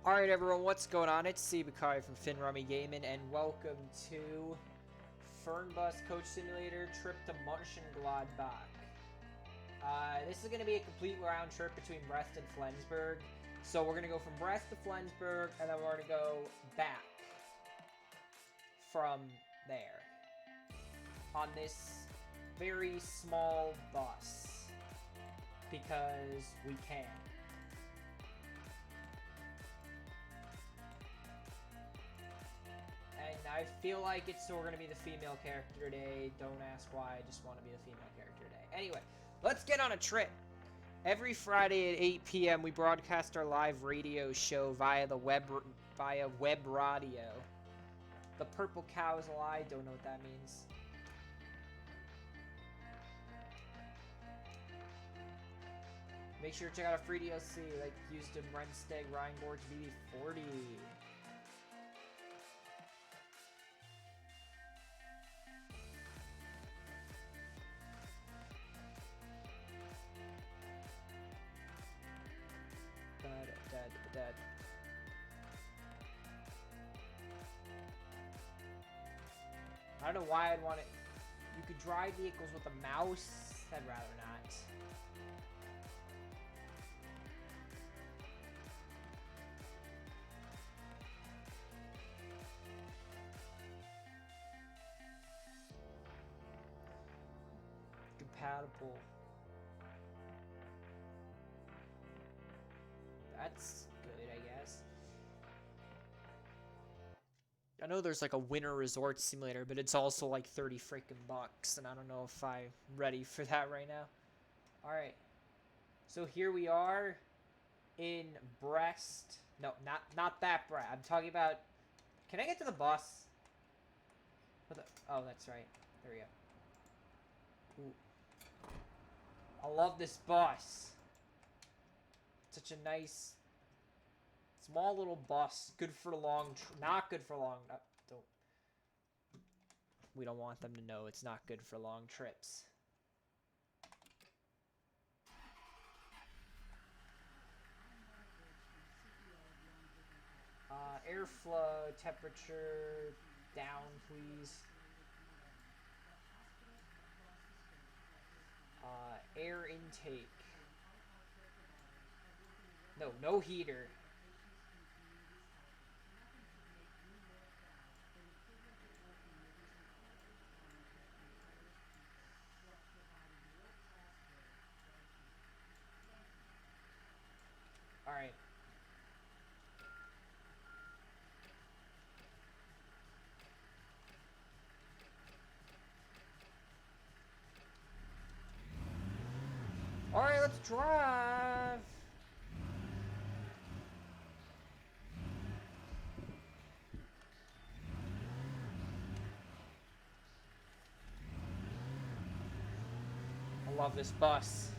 Alright everyone, what's going on? It's Bakari from Finrummy Gaming, and welcome to Fernbus Coach Simulator Trip to Monchengladbach. This is going to be a complete round trip between Brest and Flensburg. So we're going to go from Brest to Flensburg, and then we're going to go back from there on this very small bus, because we can. And I feel like it's still going to be the female character today. Don't ask why, I just want to be the female character today. Anyway, let's get on a trip. Every Friday at 8 p.m. we broadcast our live radio show via web radio. The purple cow is a lie, don't know what that means. Make sure to check out our free DLC, like used in Rensteg, Rheingorge, VB40. Dead. I don't know why I'd want it. You could drive vehicles with a mouse. I'd rather not. Compatible. That's good, I guess. I know there's like a winter resort simulator, but it's also like 30 freaking bucks, and I don't know if I'm ready for that right now. Alright. So here we are in Brest. No, not that Brest. I'm talking about... Can I get to the bus? What the... Oh, that's right. There we go. Ooh. I love this bus. Such a nice, small little bus. Good for long, not good for long. We don't want them to know it's not good for long trips. Airflow, temperature, down, please. Air intake. No heater. Alright. Alright, let's drive! I love this bus.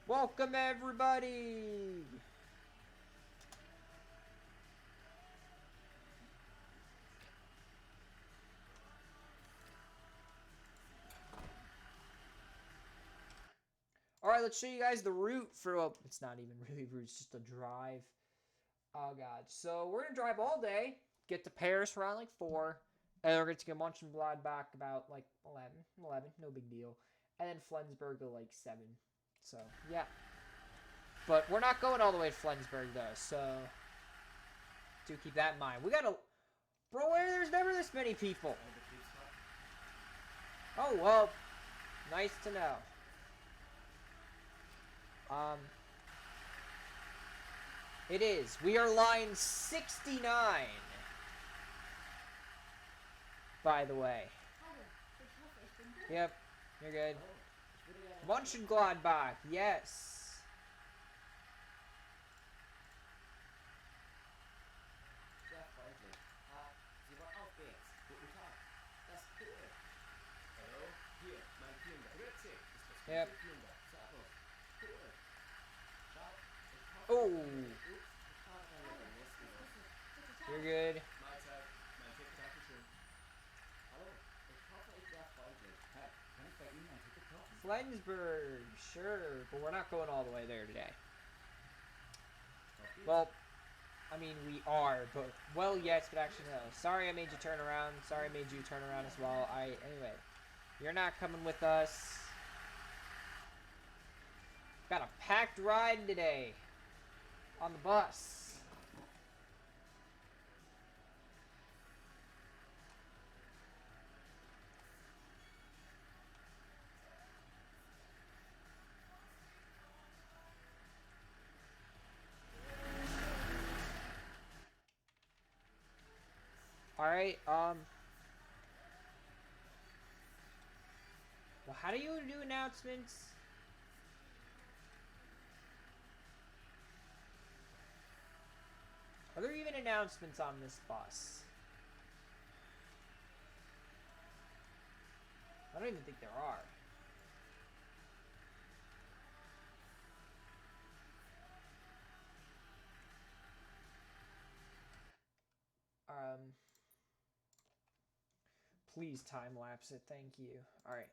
Welcome, everybody! Alright, let's show you guys the route for... Well, it's not even really route, it's just a drive. Oh, God. So, we're going to drive all day, get to Paris around, like, 4, and then we're going to get Monchengladbach about, like, 11, no big deal. And then Flensburg at, like, 7. So, yeah. But we're not going all the way to Flensburg, though, so do keep that in mind. We gotta... Bro, there's never this many people. Oh, well, nice to know. It is. We are line 69, by the way. Yep, you're good. Monchengladbach, yes. Sie war auch B. Yep. Oh! You're good. Flensburg, sure, but we're not going all the way there today. Well, I mean, we are, but, well, yes, but actually no. Sorry I made you turn around. Sorry I made you turn around as well. Anyway, you're not coming with us. Got a packed ride today on the bus. Alright, well, how do you do announcements? Are there even announcements on this bus? I don't even think there are. Please time lapse it, thank you. Alright.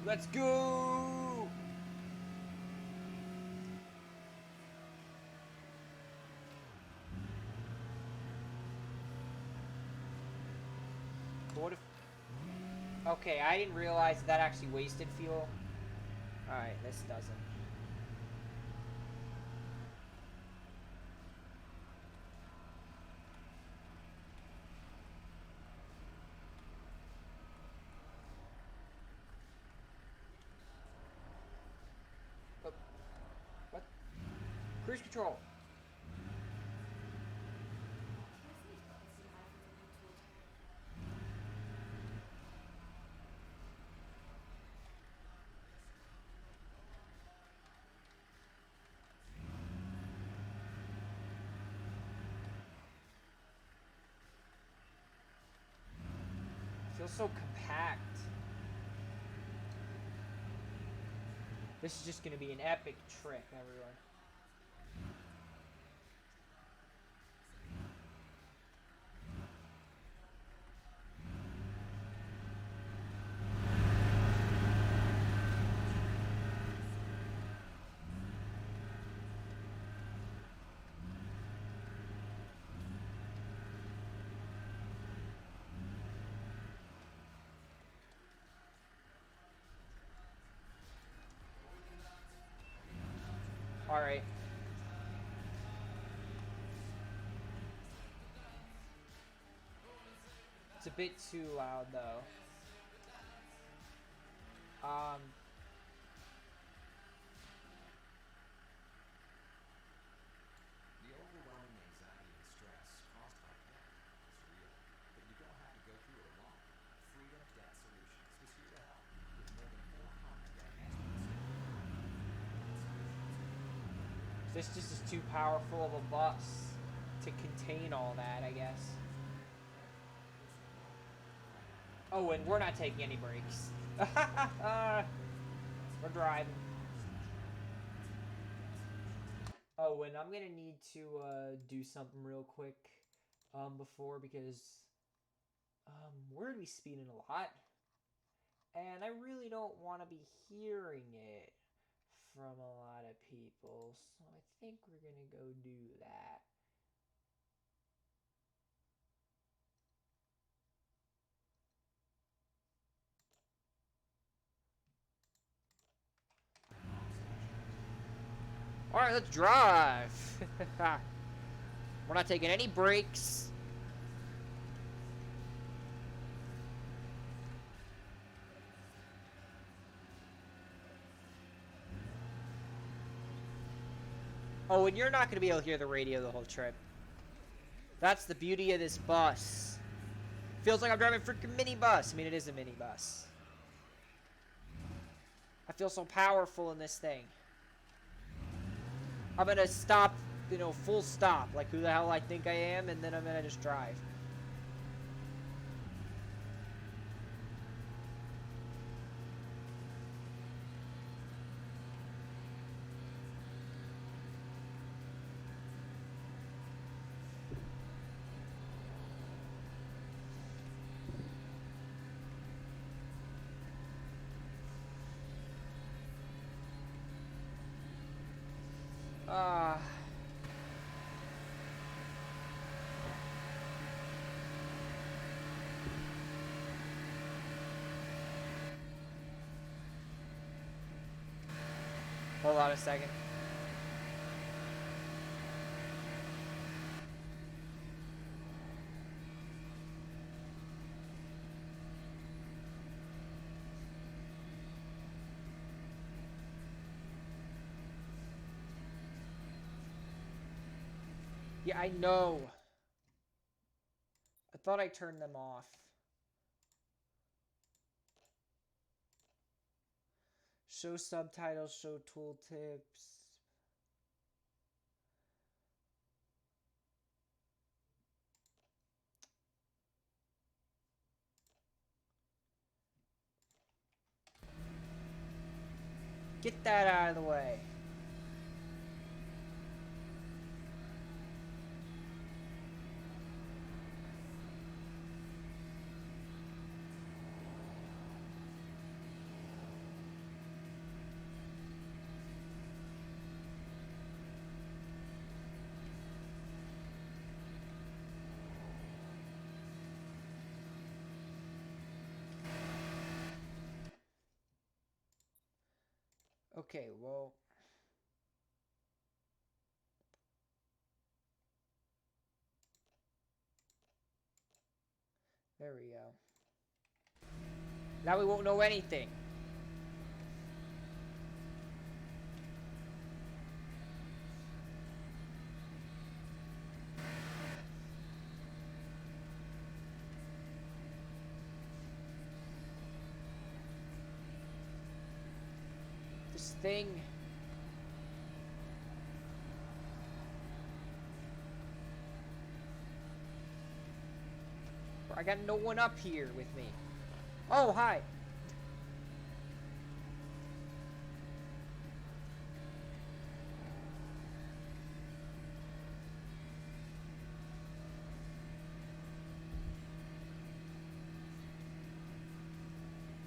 Let's go! What if... Okay, I didn't realize that actually wasted fuel. Alright, this doesn't. What? Cruise control. Feels so compact. This is just gonna be an epic trip, everyone. Alright. It's a bit too loud, though. The overwhelming anxiety and stress caused by debt is real, but you don't have to go through it alone. Freedom Debt Solutions is here to help with more than 400 debt experts. This just is too powerful of a bus to contain all that, I guess. Oh, and we're not taking any breaks. We're driving. Oh, and I'm gonna need to do something real quick before, because we're gonna be speeding a lot, and I really don't want to be hearing it from a lot of people, so I think we're gonna go do that. Alright, let's drive. We're not taking any breaks. Oh, and you're not going to be able to hear the radio the whole trip. That's the beauty of this bus. Feels like I'm driving a freaking minibus. I mean, it is a minibus. I feel so powerful in this thing. I'm going to stop, you know, full stop. Like, who the hell I think I am, and then I'm going to just drive. Hold on a second. Yeah, I know. I thought I turned them off. Show subtitles, show tooltips. Get that out of the way. Okay, well. There we go. Now we won't know anything. This thing. I got no one up here with me. Oh, hi.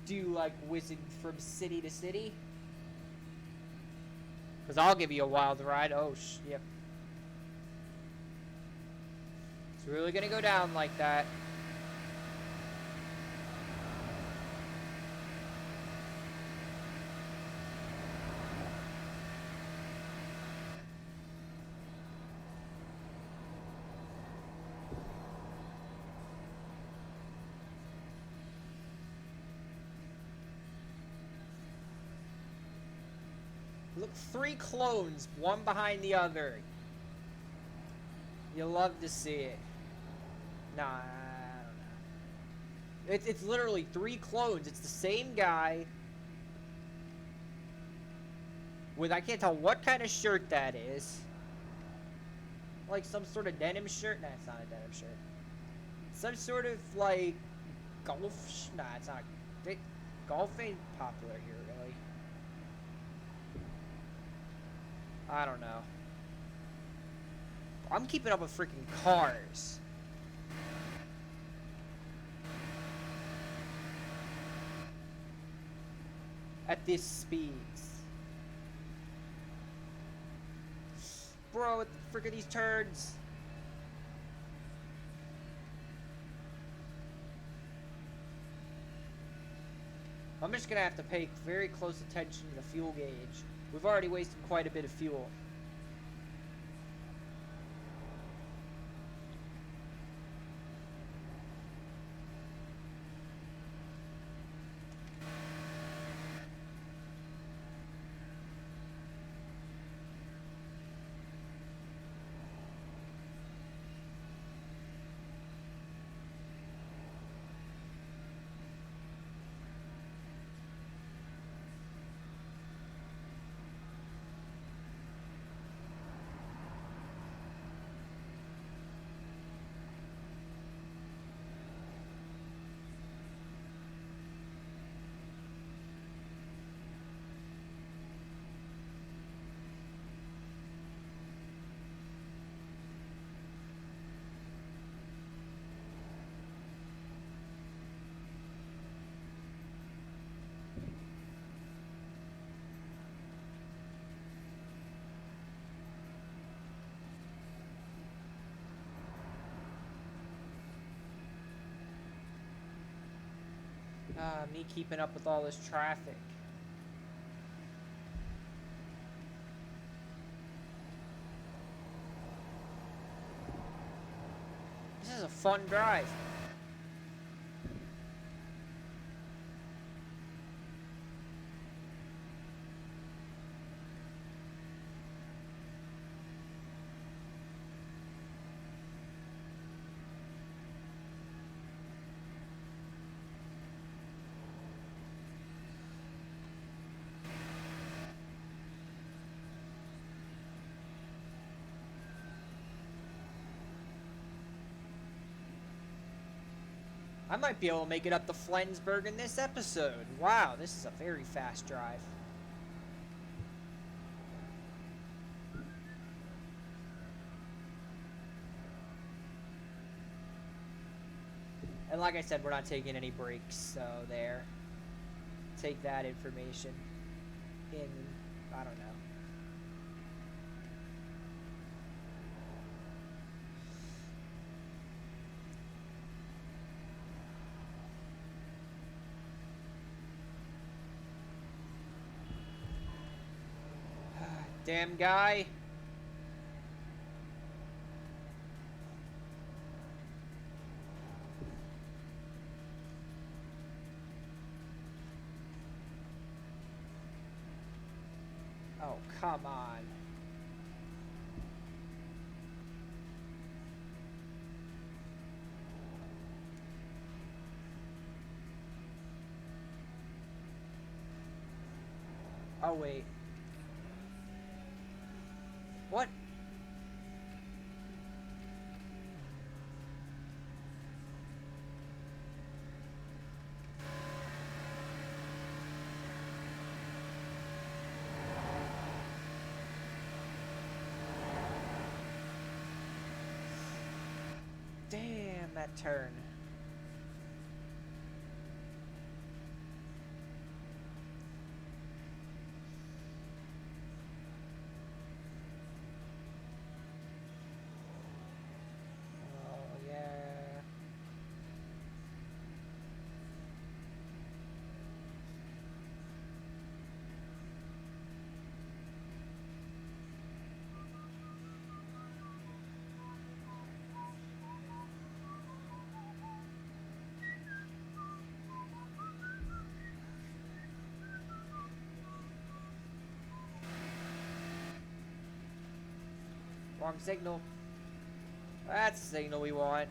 Do you like whizzing from city to city? Because I'll give you a wild ride. Oh, yep. It's really going to go down like that. Look, 3 clones, one behind the other. You love to see it. Nah, I don't know. It's literally 3 clones. It's the same guy. With, I can't tell what kind of shirt that is. Like some sort of denim shirt? Nah, it's not a denim shirt. Some sort of, like, golf... Nah, it's not... Golf ain't popular here, really. I don't know. I'm keeping up with freaking cars. At this speeds. Bro, what the frick are these turds? I'm just gonna have to pay very close attention to the fuel gauge. We've already wasted quite a bit of fuel. Me keeping up with all this traffic. This is a fun drive. I might be able to make it up to Flensburg in this episode. Wow, this is a very fast drive. And like I said, we're not taking any breaks, so there. Take that information in, I don't know. Damn guy. Oh, come on. Oh, wait. What? Damn, that turn. Oh, yeah. Wrong signal. That's the signal we want.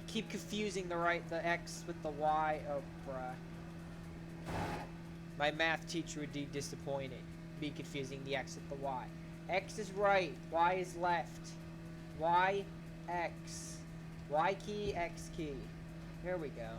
Keep confusing the X with the Y. Oh, bruh. My math teacher would be disappointed. Me confusing the X with the Y. X is right. Y is left. Y, X. Y key, X key. Here we go.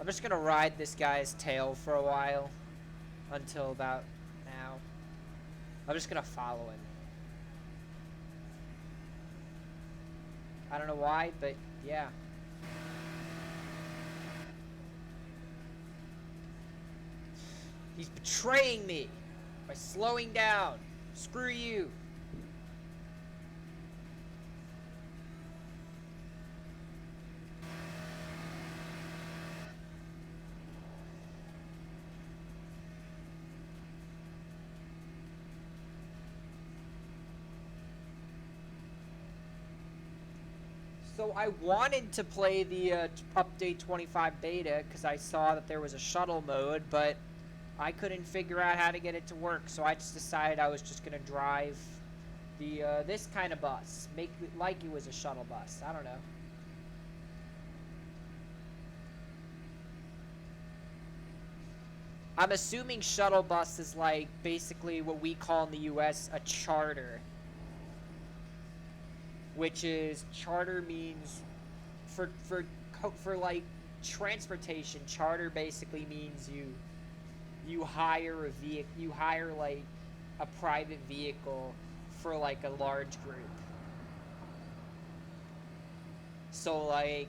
I'm just gonna ride this guy's tail for a while. Until about now. I'm just gonna follow him. I don't know why, but yeah. He's betraying me by slowing down. Screw you. So I wanted to play the update 25 beta because I saw that there was a shuttle mode, but I couldn't figure out how to get it to work, so I just decided I was just gonna drive the this kind of bus, make it like it was a shuttle bus. I don't know. I'm assuming shuttle bus is like basically what we call in the U.S. a charter. Which is, charter means, for like transportation, charter basically means you hire like a private vehicle for like a large group. So like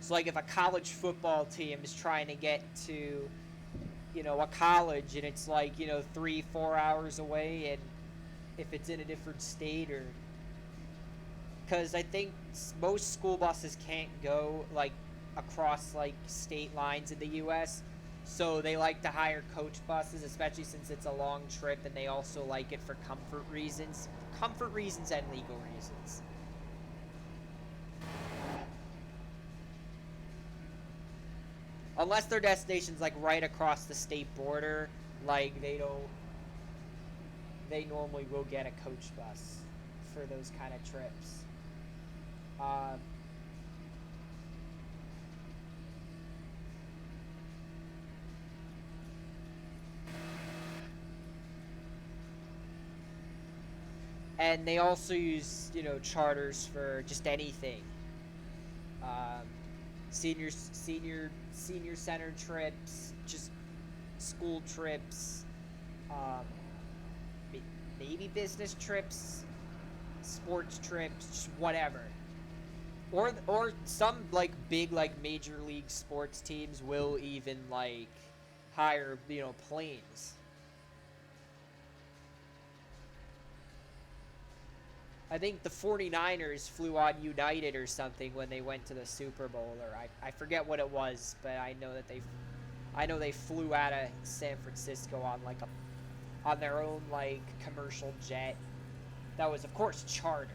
if a college football team is trying to get to, you know, a college, and it's like, you know, 3-4 hours away, and if it's in a different state, or because I think most school buses can't go like across like state lines in the US, so they like to hire coach buses, especially since it's a long trip, and they also like it for comfort reasons and legal reasons. Unless their destination's like right across the state border, like they normally will get a coach bus for those kind of trips. And they also use, you know, charters for just anything. Senior center trips, just school trips, maybe business trips, sports trips, just whatever. Or some like big like major league sports teams will even like hire, you know, planes. I think the 49ers flew on United or something when they went to the Super Bowl, or I forget what it was, but I know they flew out of San Francisco on like on their own like commercial jet that was of course chartered.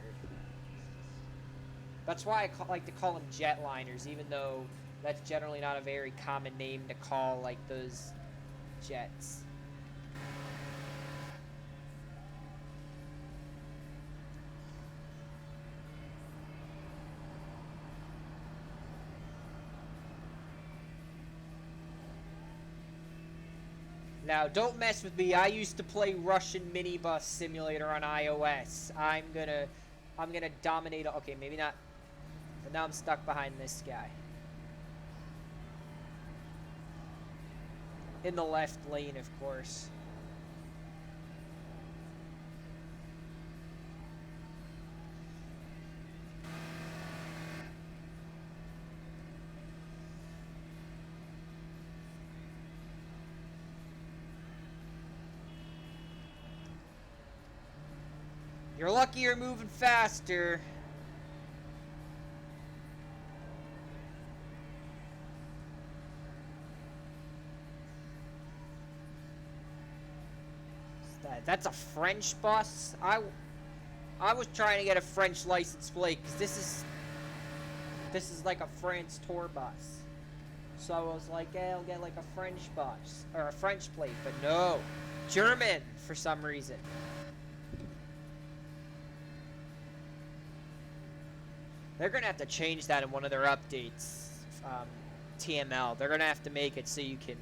That's why I like to call them jetliners, even though that's generally not a very common name to call like those jets. Now, don't mess with me. I used to play Russian minibus simulator on iOS. I'm gonna dominate. Okay, maybe not. But now I'm stuck behind this guy. In the left lane, of course. You're lucky you're moving faster. That's a French bus? I was trying to get a French license plate because this is like a France tour bus. So I was like, hey, I'll get like a French bus or a French plate, but no, German for some reason. They're gonna have to change that in one of their updates, TML. They're gonna have to make it so you can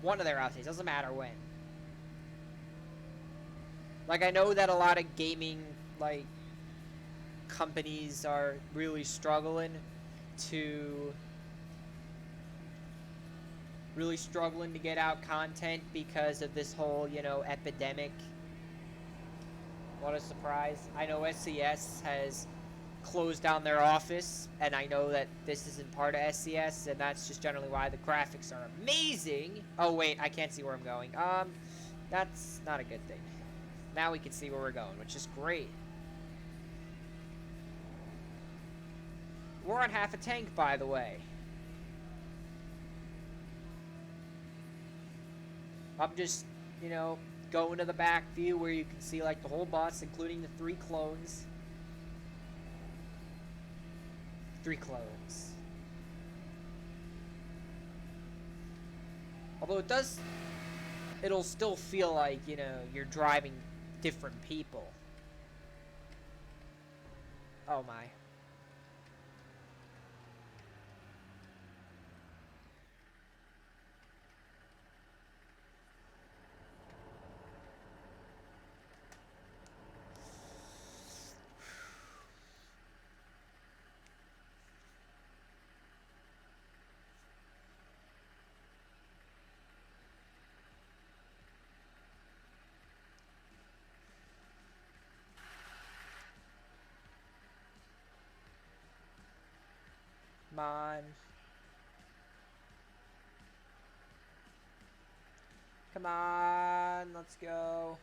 one of their updates, doesn't matter when. Like, I know that a lot of gaming, like, companies are really struggling to get out content because of this whole, epidemic. What a surprise. I know SCS has closed down their office, and I know that this isn't part of SCS, and that's just generally why the graphics are amazing. Oh, wait, I can't see where I'm going. That's not a good thing. Now we can see where we're going, which is great. We're on half a tank, by the way. I'm just, going to the back view where you can see, like, the whole bus, including the 3 clones. 3 clones. Although it'll still feel like, you're driving different people. Oh my. Come on. Come on, let's go.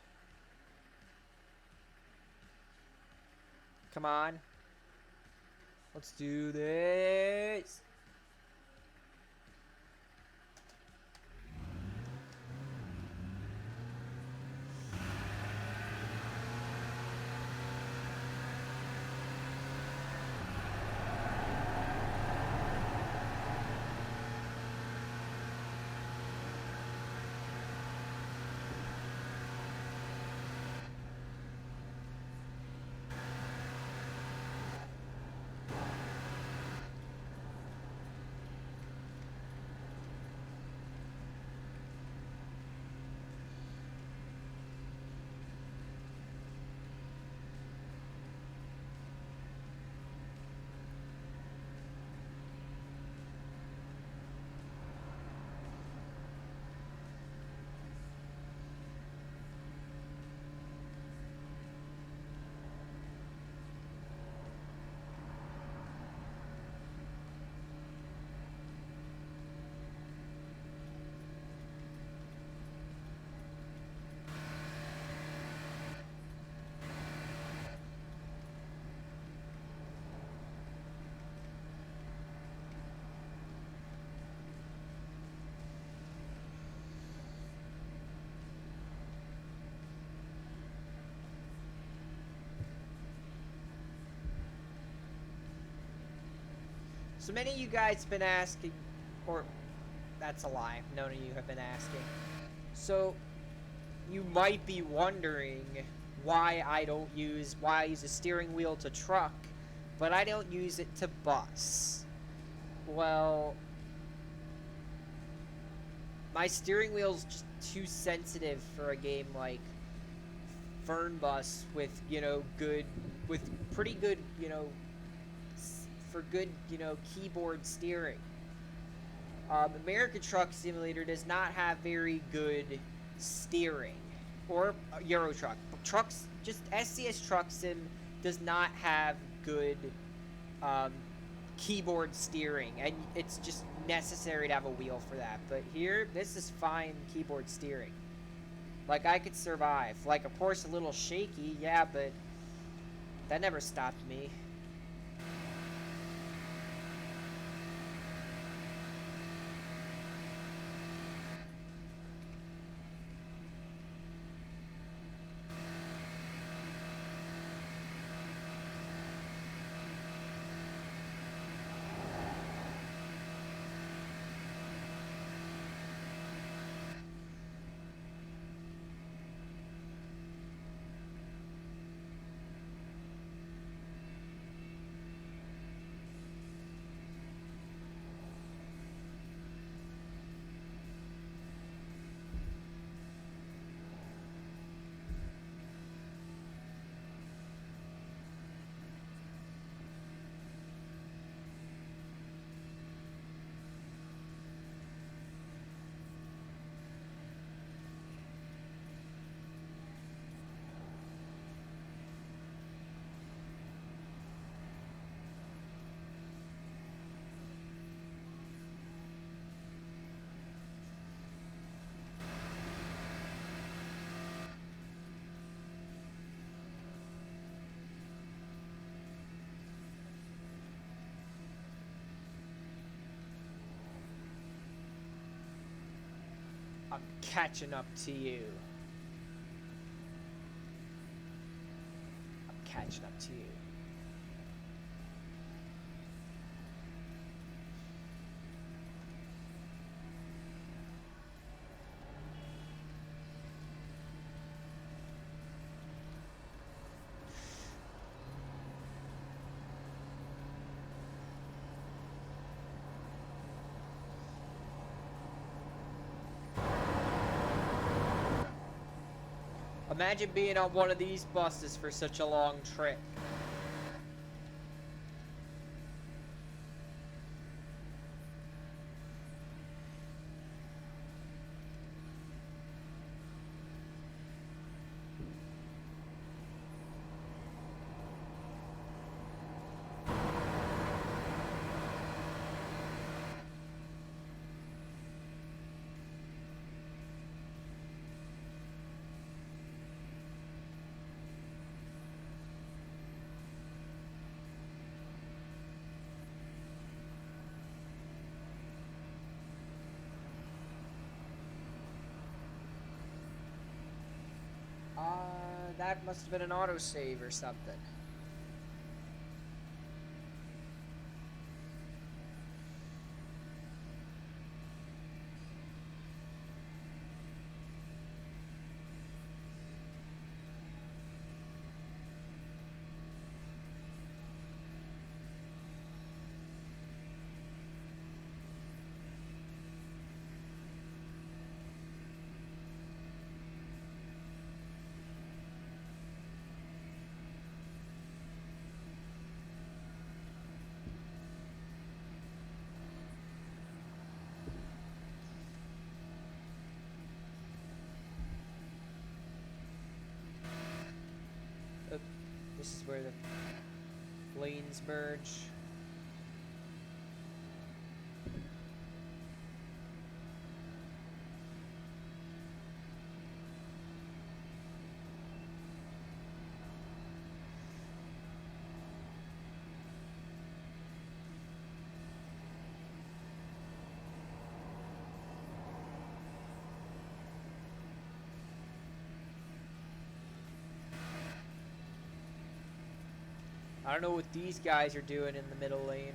Come on. Let's do this. So many of you guys have been asking, or that's a lie, none of you have been asking. So you might be wondering why I use a steering wheel to truck, but I don't use it to bus. Well, my steering wheel's just too sensitive for a game like Fernbus with, pretty good, for good, keyboard steering. American Truck Simulator does not have very good steering, or Euro Truck. Trucks, just SCS Truck Sim does not have good keyboard steering, and it's just necessary to have a wheel for that. But here, this is fine keyboard steering. Like, I could survive. Like, of course, a little shaky, yeah, but that never stopped me. I'm catching up to you. I'm catching up to you. Imagine being on one of these buses for such a long trip. That must have been an autosave or something. This is where the lanes merge. I don't know what these guys are doing in the middle lane.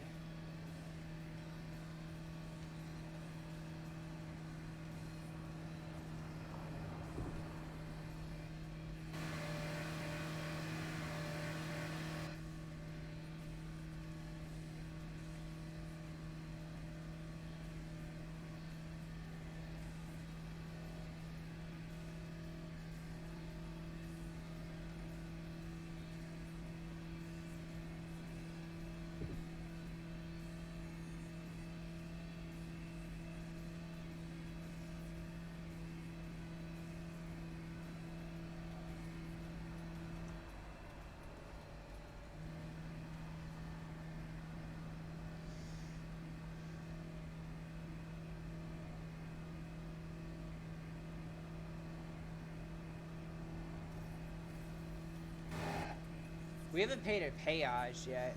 We haven't paid a péage yet.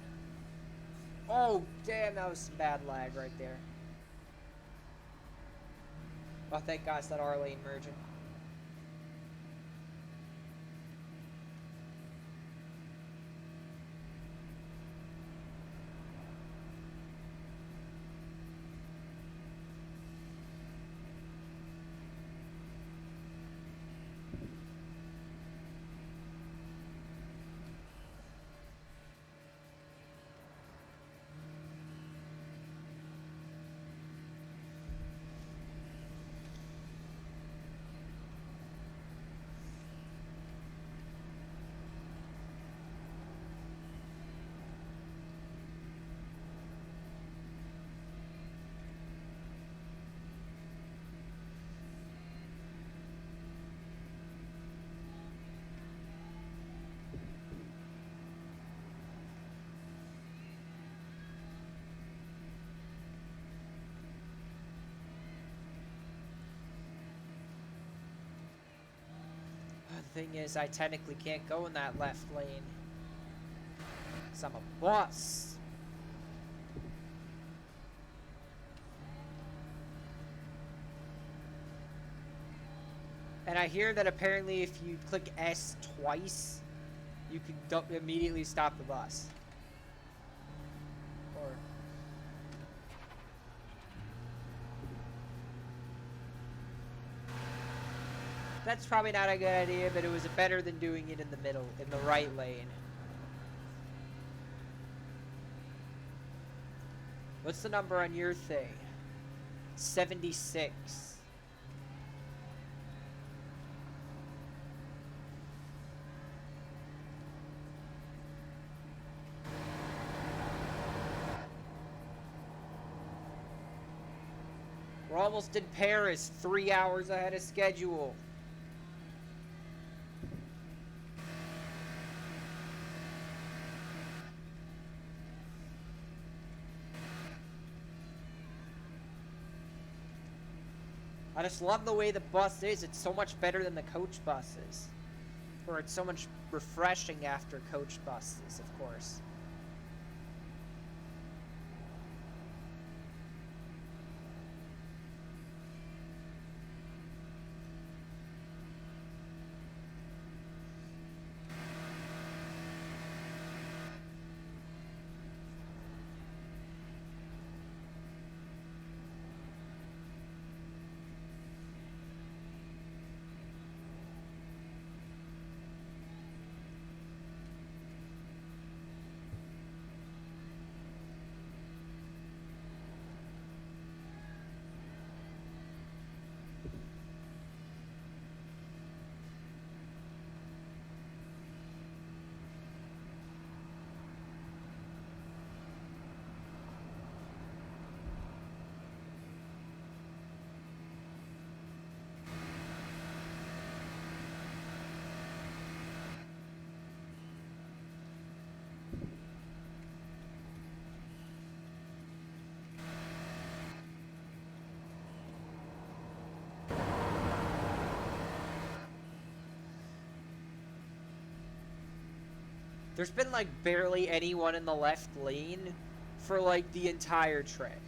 Oh, damn, that was some bad lag right there. Oh, thank God it's not our lane merging. The thing is, I technically can't go in that left lane. 'Cause I'm a bus. And I hear that apparently if you click S twice, you can immediately stop the bus. Or... That's probably not a good idea, but it was better than doing it in the middle, in the right lane. What's the number on your thing? 76. We're almost in Paris, 3 hours ahead of schedule. I just love the way the bus is. It's so much better than the coach buses. Or it's so much refreshing after coach buses, of course. There's been like barely anyone in the left lane for like the entire trip.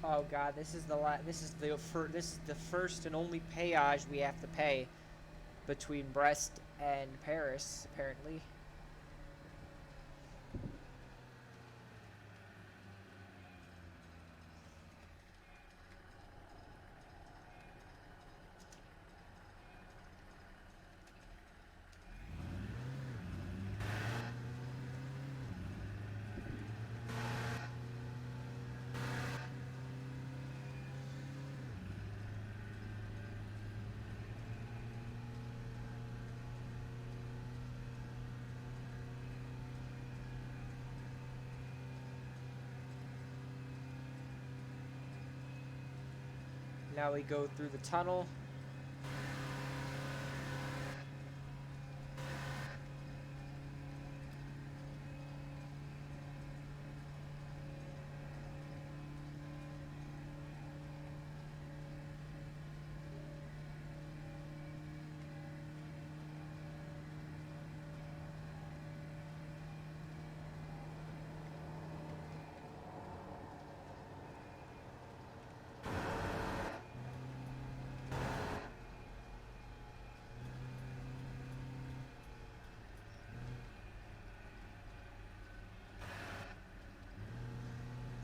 Oh god, this is the first and only péage we have to pay between Brest and Paris, apparently. Now we go through the tunnel.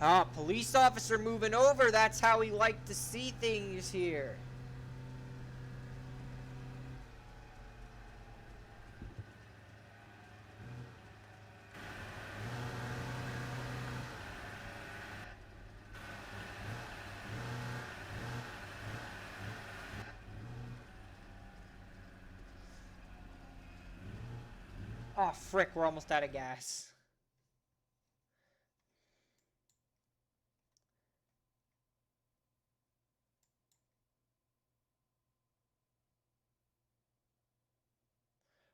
Ah, police officer moving over. That's how we like to see things here. Oh, frick, we're almost out of gas.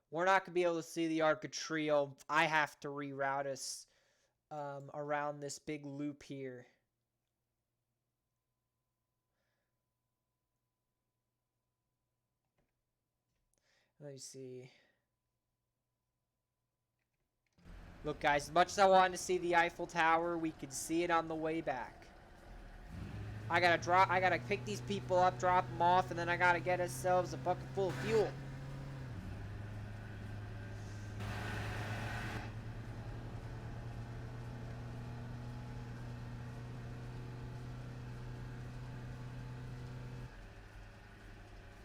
We're not going to be able to see the Arc of Trio. I have to reroute us around this big loop here. Let me see. Look, guys, as much as I wanted to see the Eiffel Tower, we could see it on the way back. I gotta pick these people up, drop them off, and then I gotta get ourselves a bucket full of fuel.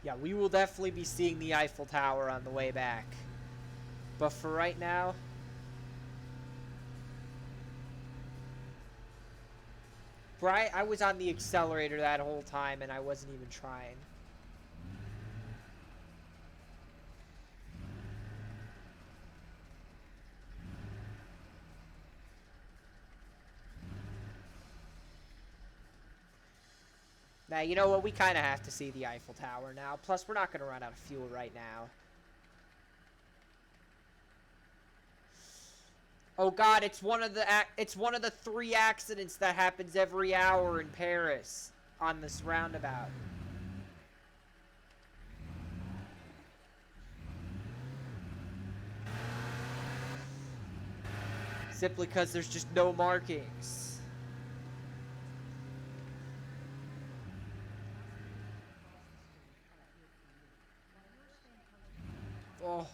Yeah, we will definitely be seeing the Eiffel Tower on the way back. But for right now... I was on the accelerator that whole time, and I wasn't even trying. Now, you know what? We kind of have to see the Eiffel Tower now. Plus, we're not going to run out of fuel right now. Oh God, it's one of the 3 accidents that happens every hour in Paris on this roundabout. Simply because there's just no markings. Oh.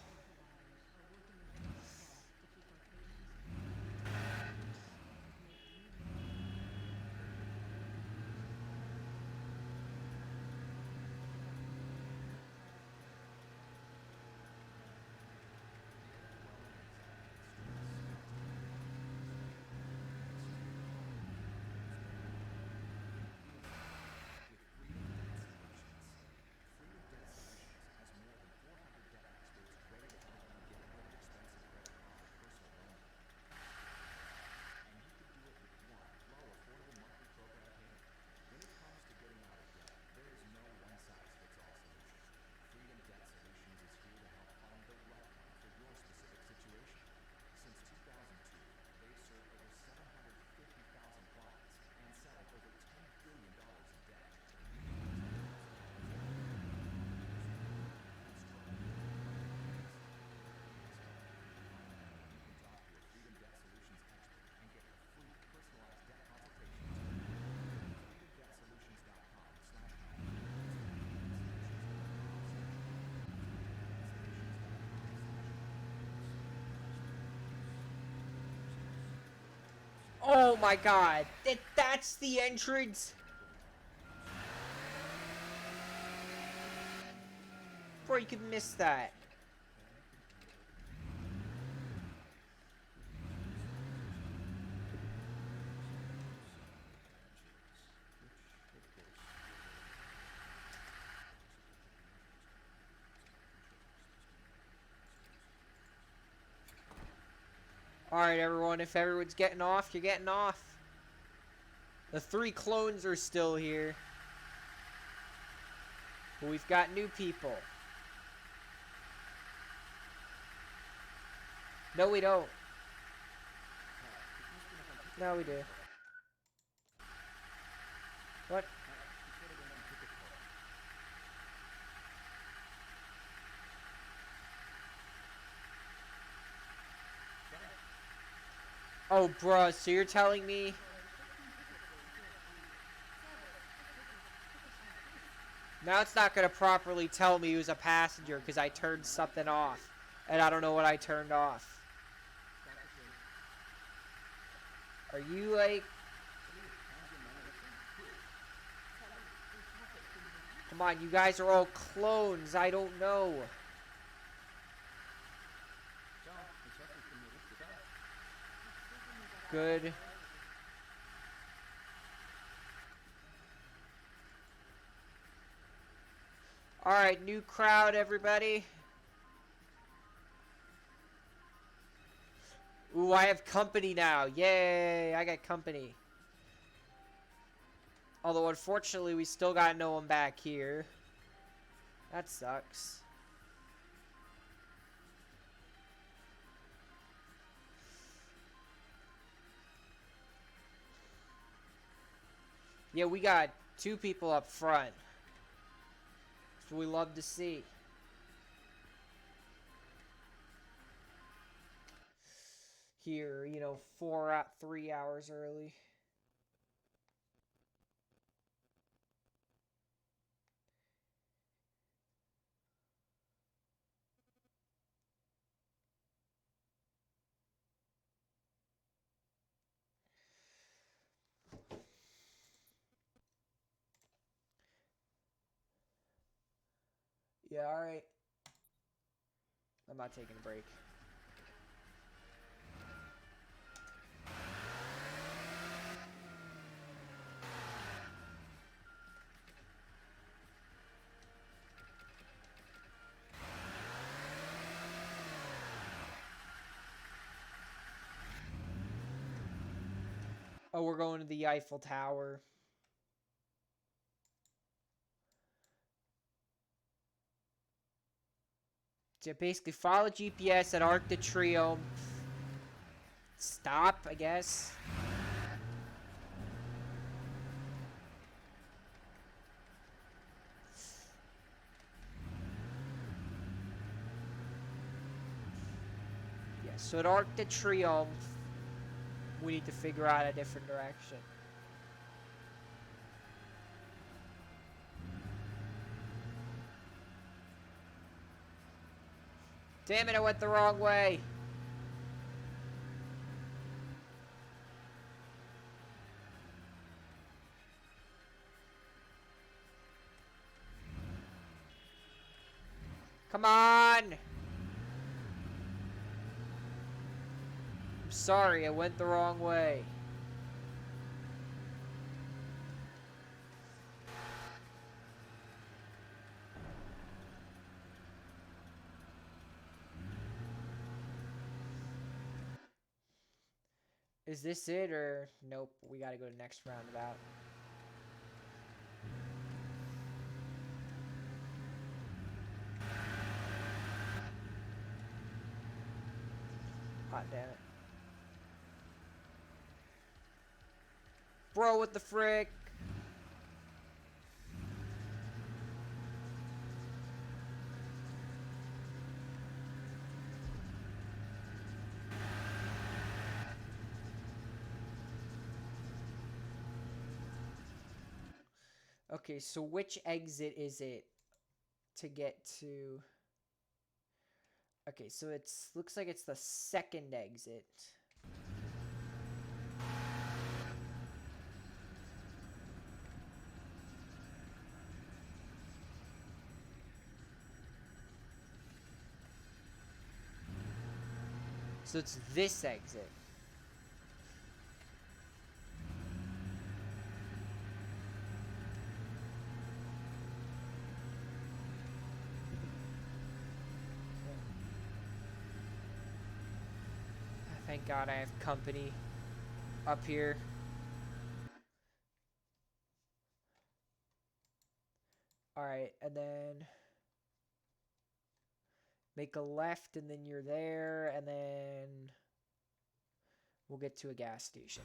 Oh my God. That's the entrance. Bro, you could miss that. Alright, everyone. If everyone's getting off, you're getting off. The 3 clones are still here. But we've got new people. No, we don't. No, we do. What? Oh, bruh, so you're telling me... Now it's not going to properly tell me who's a passenger because I turned something off. And I don't know what I turned off. Are you, like... Come on, you guys are all clones. I don't know. Good. Alright, new crowd, everybody. Ooh, I have company now. Yay, I got company. Although, unfortunately, we still got no one back here. That sucks. Yeah, we got 2 people up front. That's what we love to see. Here, you know, 3 hours early. Yeah, alright. I'm not taking a break. Oh, we're going to the Eiffel Tower. So basically, follow GPS at Arc de Triomphe. Stop, I guess. Yeah, so at Arc de Triomphe, we need to figure out a different direction. Damn it, I went the wrong way. Come on! I'm sorry, I went the wrong way. Is this it, or nope, we gotta go to the next roundabout. Hot damn it. Bro, what the frick? Okay, so which exit is it to get to? Okay, so it's looks like it's the second exit. So it's this exit. Thank God I have company up here. Alright, and then make a left and then you're there, and then we'll get to a gas station.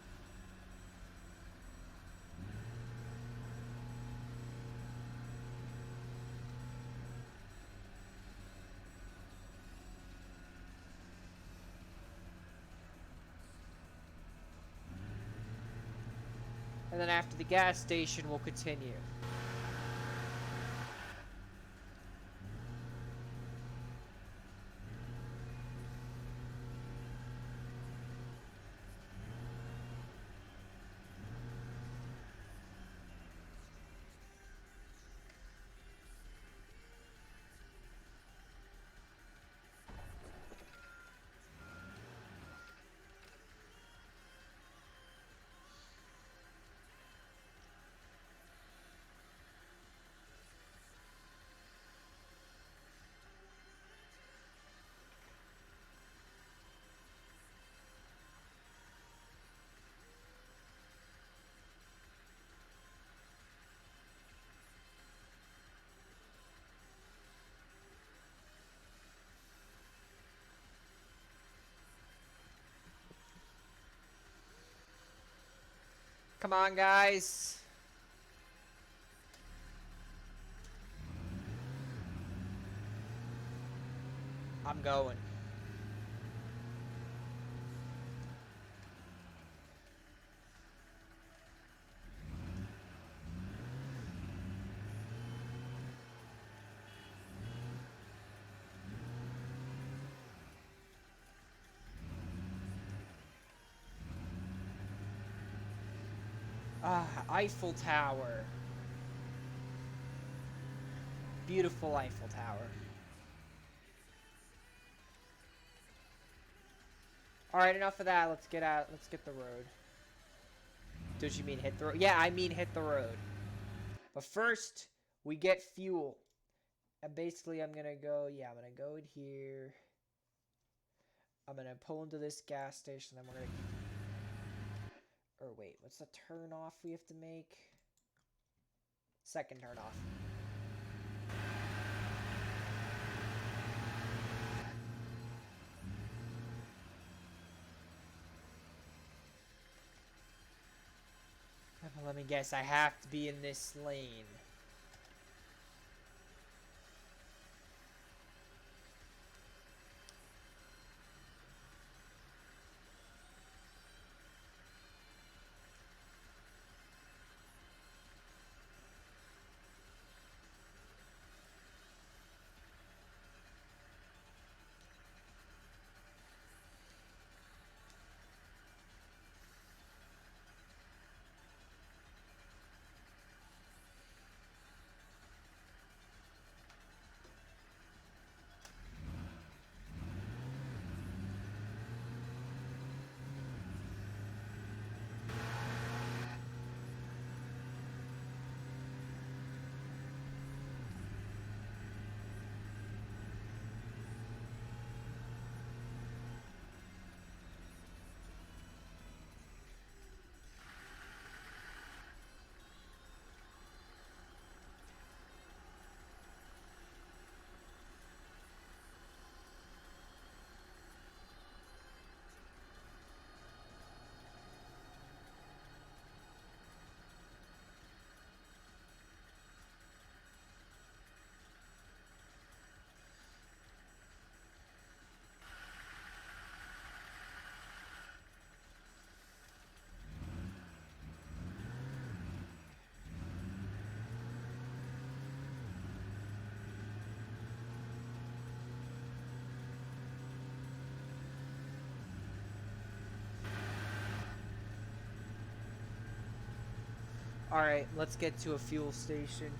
And then after the gas station, we'll continue. Come on, guys. I'm going. Ah, Eiffel Tower. Beautiful Eiffel Tower. Alright, enough of that. Let's get out. Let's get the road. Don't you mean hit the road? Yeah, I mean hit the road. But first, we get fuel. And basically, I'm going to go... Yeah, I'm going to go in here. I'm going to pull into this gas station. Then we're going to... Or wait, what's the turn off we have to make? Second turn off. Let me guess, I have to be in this lane. Alright, let's get to a fuel station.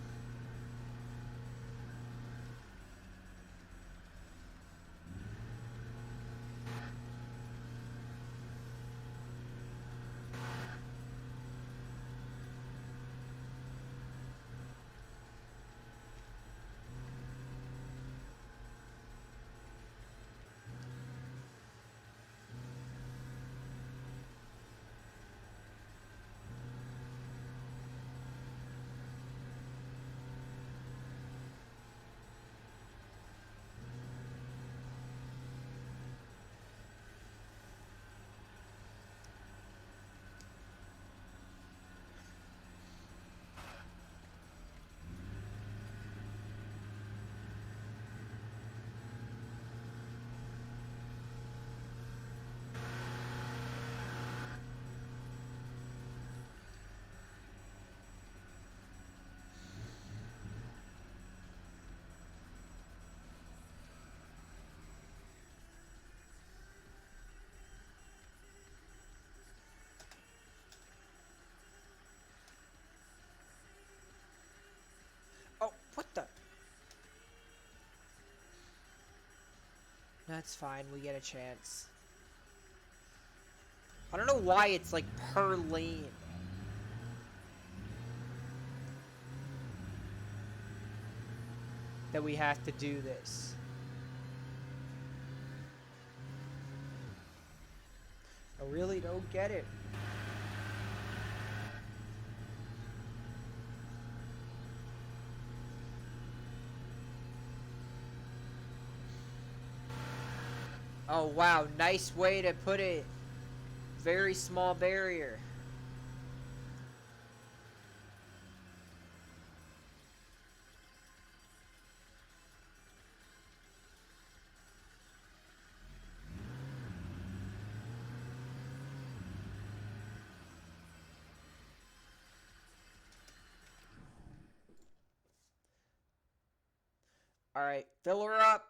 Oh, what the? That's fine, we get a chance. I don't know why it's like per lane. That we have to do this. I really don't get it. Oh wow, nice way to put it. Very small barrier. All right, fill her up.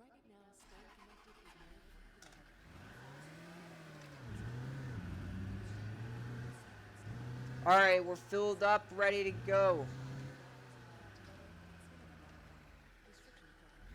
Right now, stay connected with your All right, we're filled up, ready to go. restriction apply.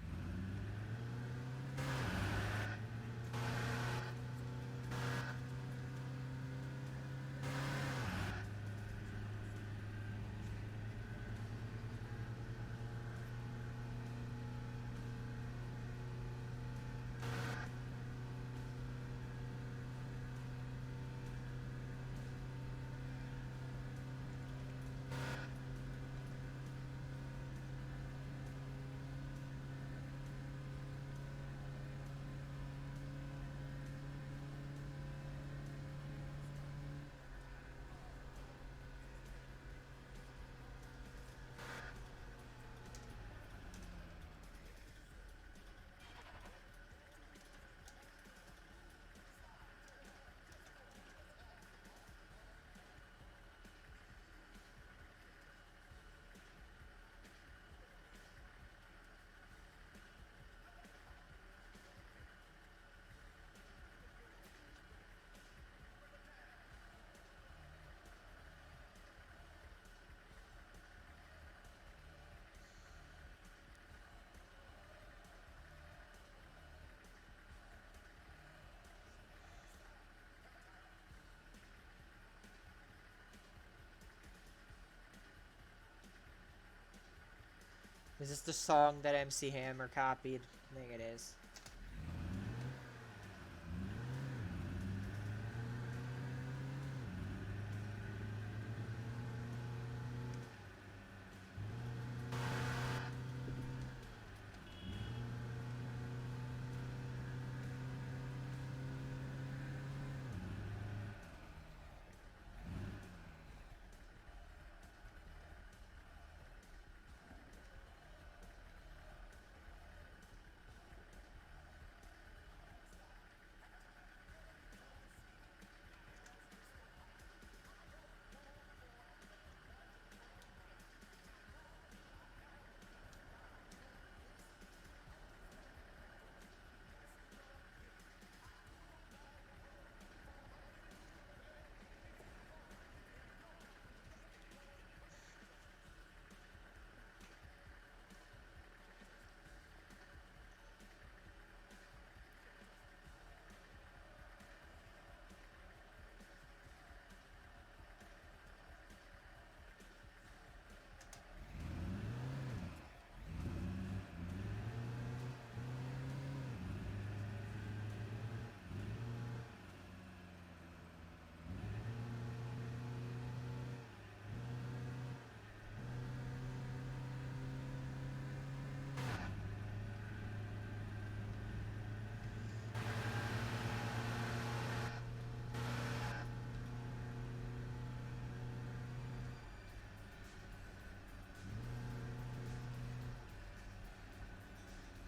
Is this the song that MC Hammer copied? I think it is.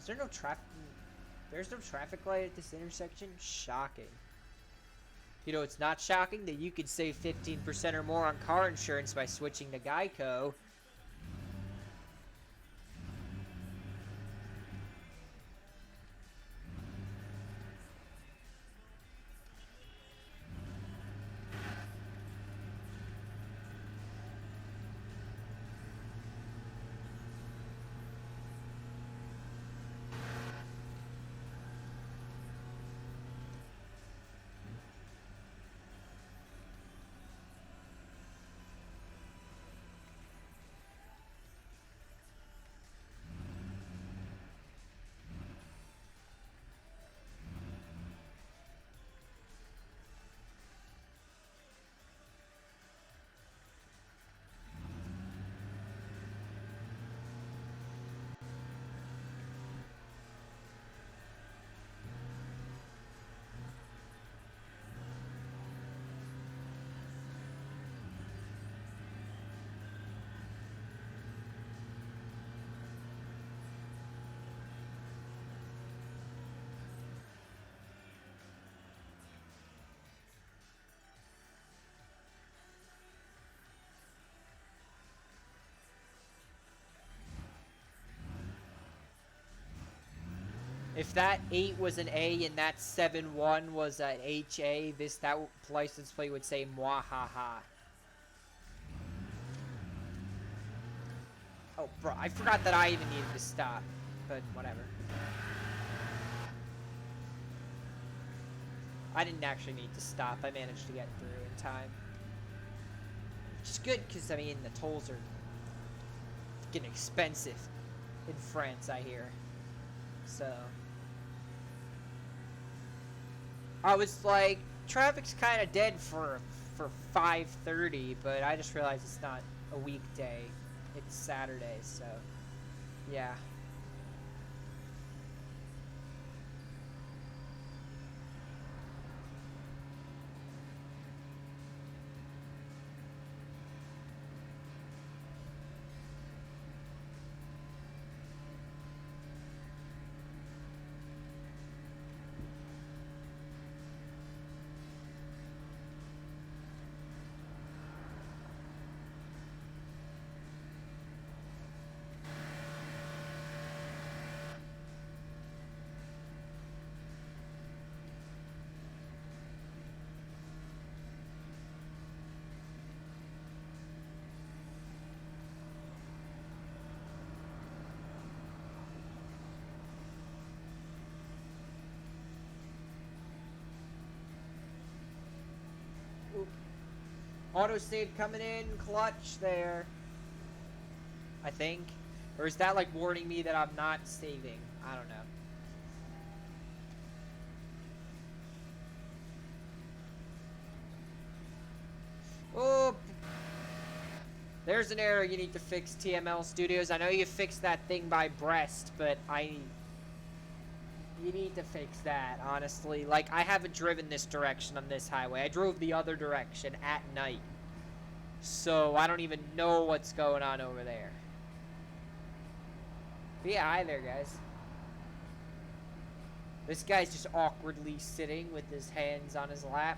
Is there no traffic? There's no traffic light at this intersection? Shocking. You know, it's not shocking that you could save 15% or more on car insurance by switching to Geico. If that 8 was an A and that 7-1 was an HA, that license plate would say Mwahaha. Oh, bro, I forgot that I even needed to stop, but whatever. I didn't actually need to stop. I managed to get through in time. Which is good, because, I mean, the tolls are getting expensive in France, I hear. So... I was like, traffic's kind of dead for 5:30, but I just realized it's not a weekday. It's Saturday, so yeah. Autosave coming in, clutch there. I think. Or is that like warning me that I'm not saving? I don't know. Oh, there's an error you need to fix, TML Studios. I know you fixed that thing by Brest, but you need to fix that, honestly. Like, I haven't driven this direction on this highway. I drove the other direction at night. So, I don't even know what's going on over there. But yeah, hi there, guys. This guy's just awkwardly sitting with his hands on his lap.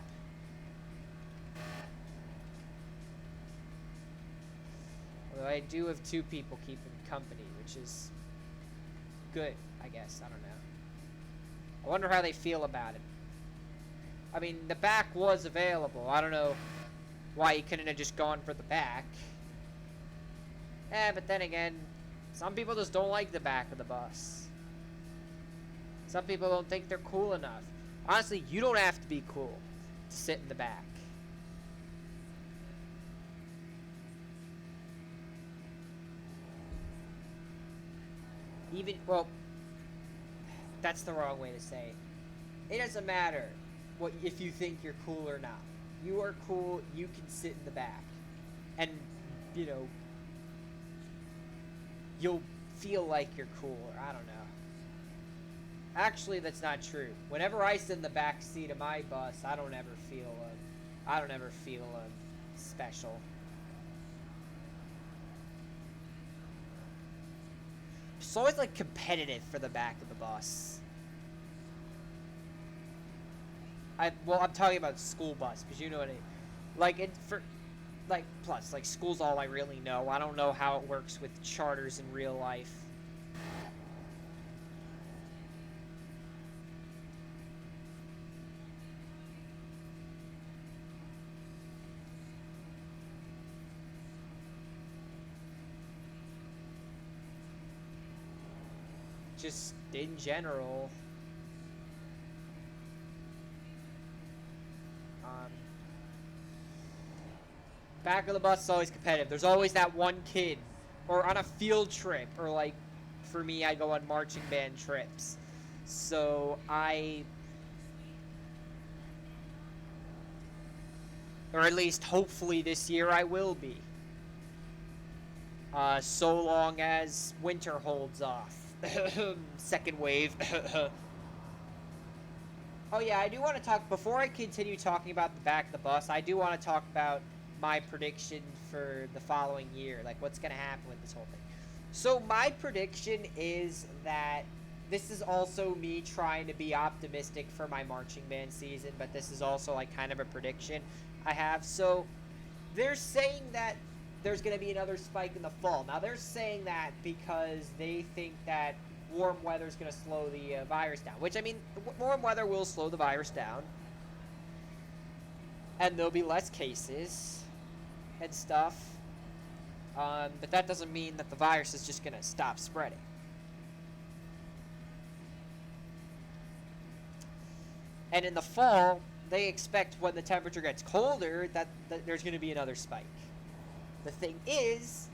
Although I do have 2 people keeping company, which is good, I guess. I don't know. I wonder how they feel about it. I mean, the back was available. I don't know why he couldn't have just gone for the back. But then again, some people just don't like the back of the bus. Some people don't think they're cool enough. Honestly, you don't have to be cool to sit in the back. Well, that's the wrong way to say it. It doesn't matter if you think you're cool or not. You are cool, you can sit in the back. And, you know, you'll feel like you're cool, or I don't know. Actually, that's not true. Whenever I sit in the back seat of my bus, I don't ever feel special. It's always like competitive for the back of the bus. I'm talking about school bus, because you know what I mean. Like, plus, like, school's all I really know. I don't know how it works with charters in real life. Just in general. Back of the bus is always competitive. There's always that one kid. Or on a field trip. Or like, for me, I go on marching band trips. So or at least hopefully this year I will be. So long as winter holds off. Second wave. Oh yeah, I do want to talk, before I continue talking about the back of the bus, I do want to talk about my prediction for the following year, like what's going to happen with this whole thing. So my prediction is that this is also me trying to be optimistic for my marching band season, but this is also like kind of a prediction I have. So they're saying that there's going to be another spike in the fall. Now they're saying that because they think that warm weather is going to slow the virus down. Which, I mean, warm weather will slow the virus down. And there'll be less cases and stuff. But that doesn't mean that the virus is just going to stop spreading. And in the fall, they expect when the temperature gets colder that there's going to be another spike. The thing is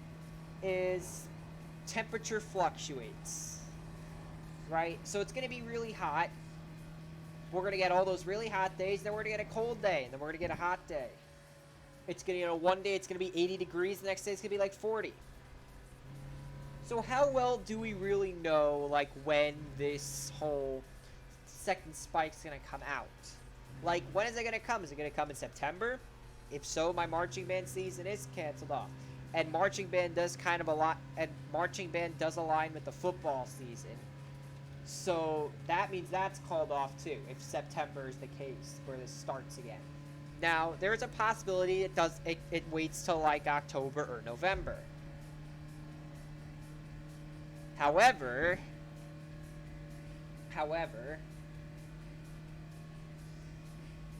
temperature fluctuates, right? So it's going to be really hot. We're going to get all those really hot days, then we're going to get a cold day, and then we're going to get a hot day. It's going to, one day it's going to be 80 degrees, the next day it's going to be like 40. So how well do we really know, like, when this whole second spike's going to come out? Like, when is it going to come? Is it going to come in September? If so, my marching band season is canceled off. And marching band does align with the football season. So that means that's called off too, if September is the case where this starts again. Now, there's a possibility it waits till like October or November. However,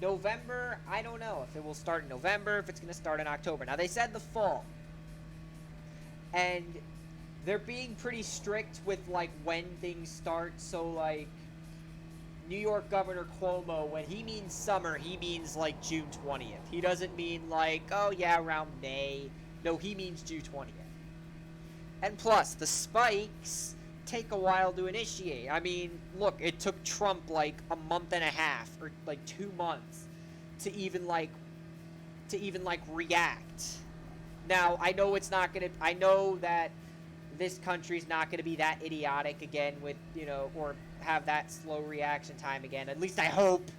November, I don't know if it will start in November, if it's going to start in October. Now, they said the fall. And they're being pretty strict with, like, when things start. So, like, New York Governor Cuomo, when he means summer, he means, like, June 20th. He doesn't mean, like, oh, yeah, around May. No, he means June 20th. And plus, the spikes take a while to initiate. I mean, look, it took Trump like a month and a half or like 2 months to even react. Now, I know I know that this country's not gonna be that idiotic again with, or have that slow reaction time again. At least I hope.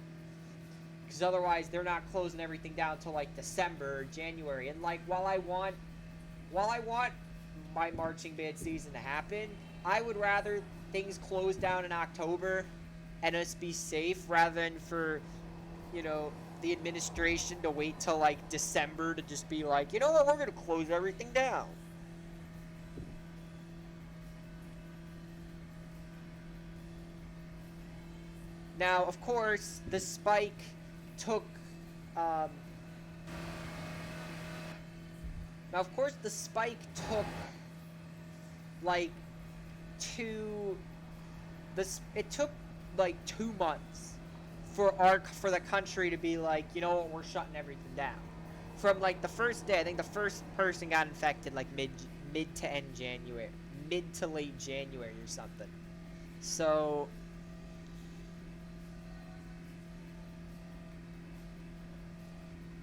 Because otherwise they're not closing everything down till like December or January. And like while I want my marching band season to happen, I would rather things close down in October and us be safe rather than for, the administration to wait till like December to just be like, you know what, we're going to close everything down. Now, of course, the spike took, like it took like 2 months for the country to be like, you know what, we're shutting everything down. From like the first day, I think the first person got infected like mid to late January or something. So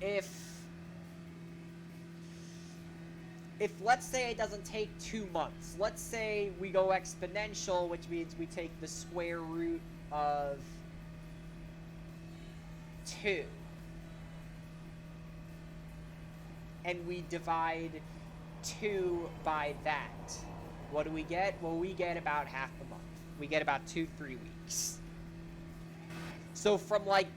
if let's say it doesn't take 2 months, let's say we go exponential, which means we take the square root of 2 and we divide 2 by that. What do we get? Well, we get about half a month. We get about 2-3 weeks. So from like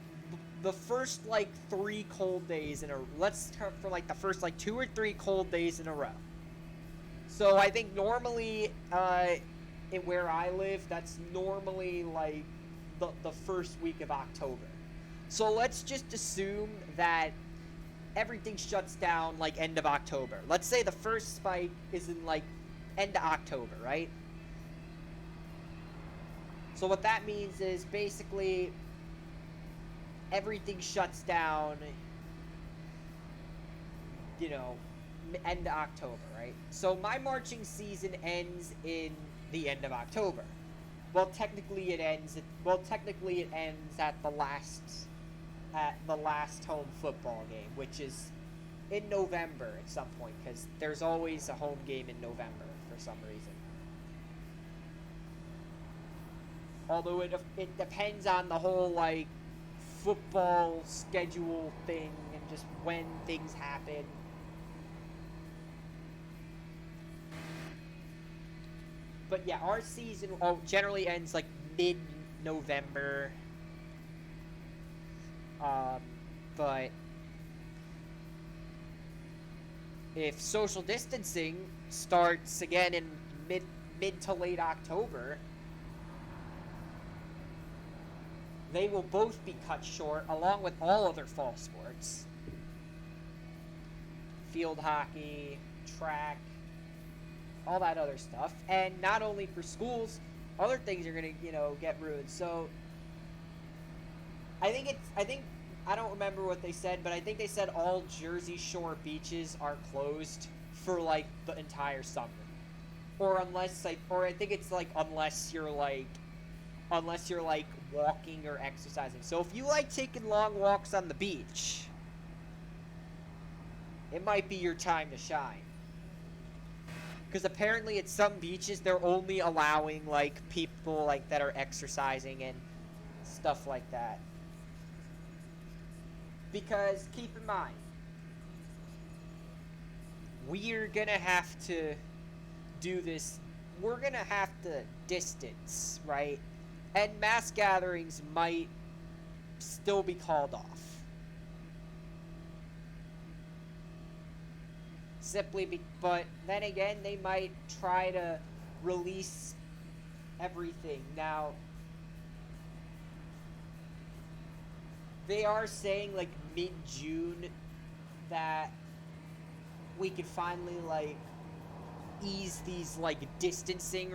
the first like 3 cold days in a, let's start from like the first like 2 or 3 cold days in a row. So I think normally where I live, that's normally like the first week of October. So let's just assume that everything shuts down like end of October. Let's say the first spike is in like end of October, right? So what that means is basically everything shuts down, end of October, right? So my marching season ends in the end of October. Well, technically it ends at the last home football game, which is in November at some point, because there's always a home game in November for some reason. Although it depends on the whole like football schedule thing and just when things happen. But yeah, our season generally ends like mid-November. But if social distancing starts again in mid to late October, they will both be cut short along with all other fall sports. Field hockey, track, all that other stuff. And not only for schools, other things are going to, get ruined. So I don't remember what they said, but I think they said all Jersey Shore beaches are closed for like the entire summer. Or I think it's like unless you're like walking or exercising. So if you like taking long walks on the beach, it might be your time to shine. Because apparently at some beaches they're only allowing like people like that are exercising and stuff like that. Because keep in mind, we're gonna have to do this. We're gonna have to distance, right? And mass gatherings might still be called off. But then again, they might try to release everything. Now, they are saying like mid-June that we could finally like ease these like distancing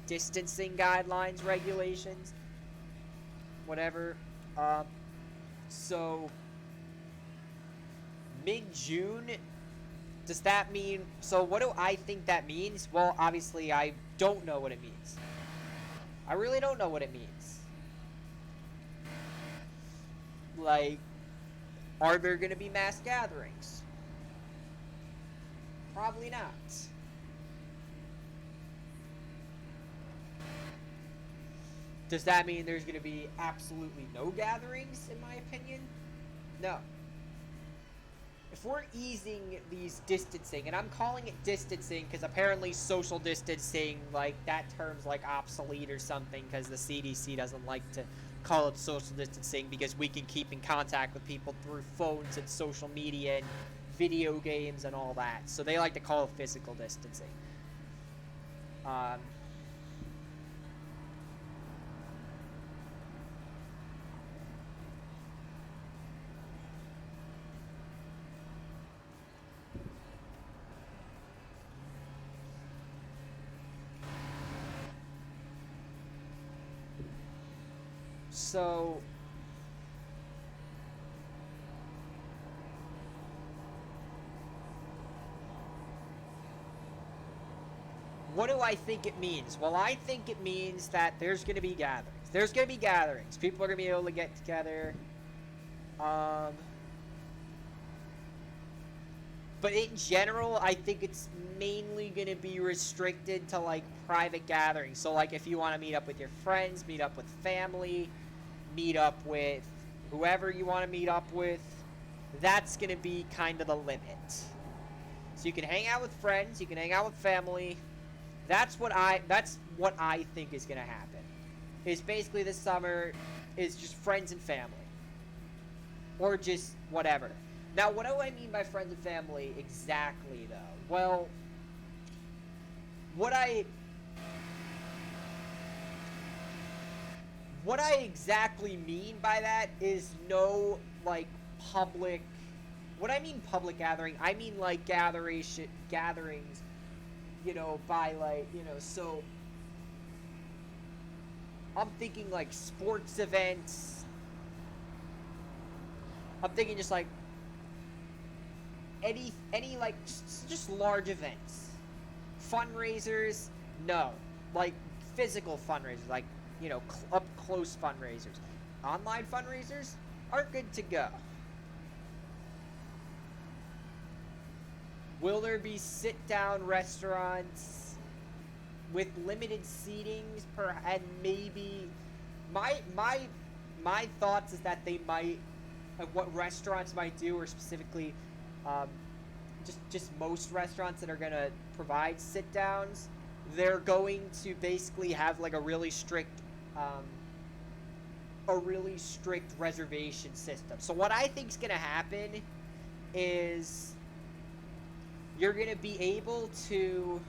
guidelines, regulations, whatever. So mid-June, does that mean, so what do I think that means? Well, obviously I don't know what it means. I really don't know what it means. Like, are there going to be mass gatherings? Probably not. Does that mean there's going to be absolutely no gatherings, in my opinion? No. If we're easing these distancing, and I'm calling it distancing because apparently social distancing, like, that term's, like, obsolete or something because the CDC doesn't like to call it social distancing because we can keep in contact with people through phones and social media and video games and all that. So they like to call it physical distancing. So what do I think it means? Well, I think it means that there's going to be gatherings. There's going to be gatherings. People are going to be able to get together. But in general, I think it's mainly going to be restricted to, like, private gatherings. So, like, if you want to meet up with your friends, meet up with family, meet up with whoever you want to meet up with, that's going to be kind of the limit. So you can hang out with friends, you can hang out with family. That's what I think is going to happen. Is basically this summer is just friends and family. Or just whatever. Now, what do I mean by friends and family exactly, though? Well, what I exactly mean by that is no, like, public... What I mean public gathering, I mean, like, gatherings, by, like, so... I'm thinking, like, sports events. I'm thinking just, like, any like, just large events. Fundraisers, no. Like, physical fundraisers, like, up-close fundraisers. Online fundraisers are good to go. Will there be sit-down restaurants with limited seatings and maybe my thoughts is that they might what restaurants might do, or specifically just most restaurants that are going to provide sit-downs, they're going to basically have like a really strict reservation system. So what I think is going to happen is you're going to be able to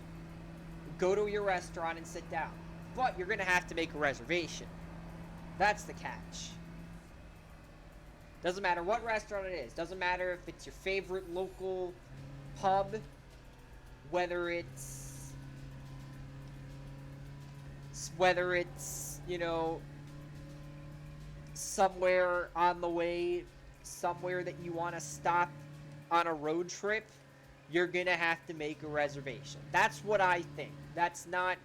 go to your restaurant and sit down, but you're going to have to make a reservation. That's the catch. Doesn't matter what restaurant it is. Doesn't matter if it's your favorite local pub. Whether it's, you know, somewhere on the way, somewhere that you want to stop on a road trip, you're gonna have to make a reservation. That's what I think. That's not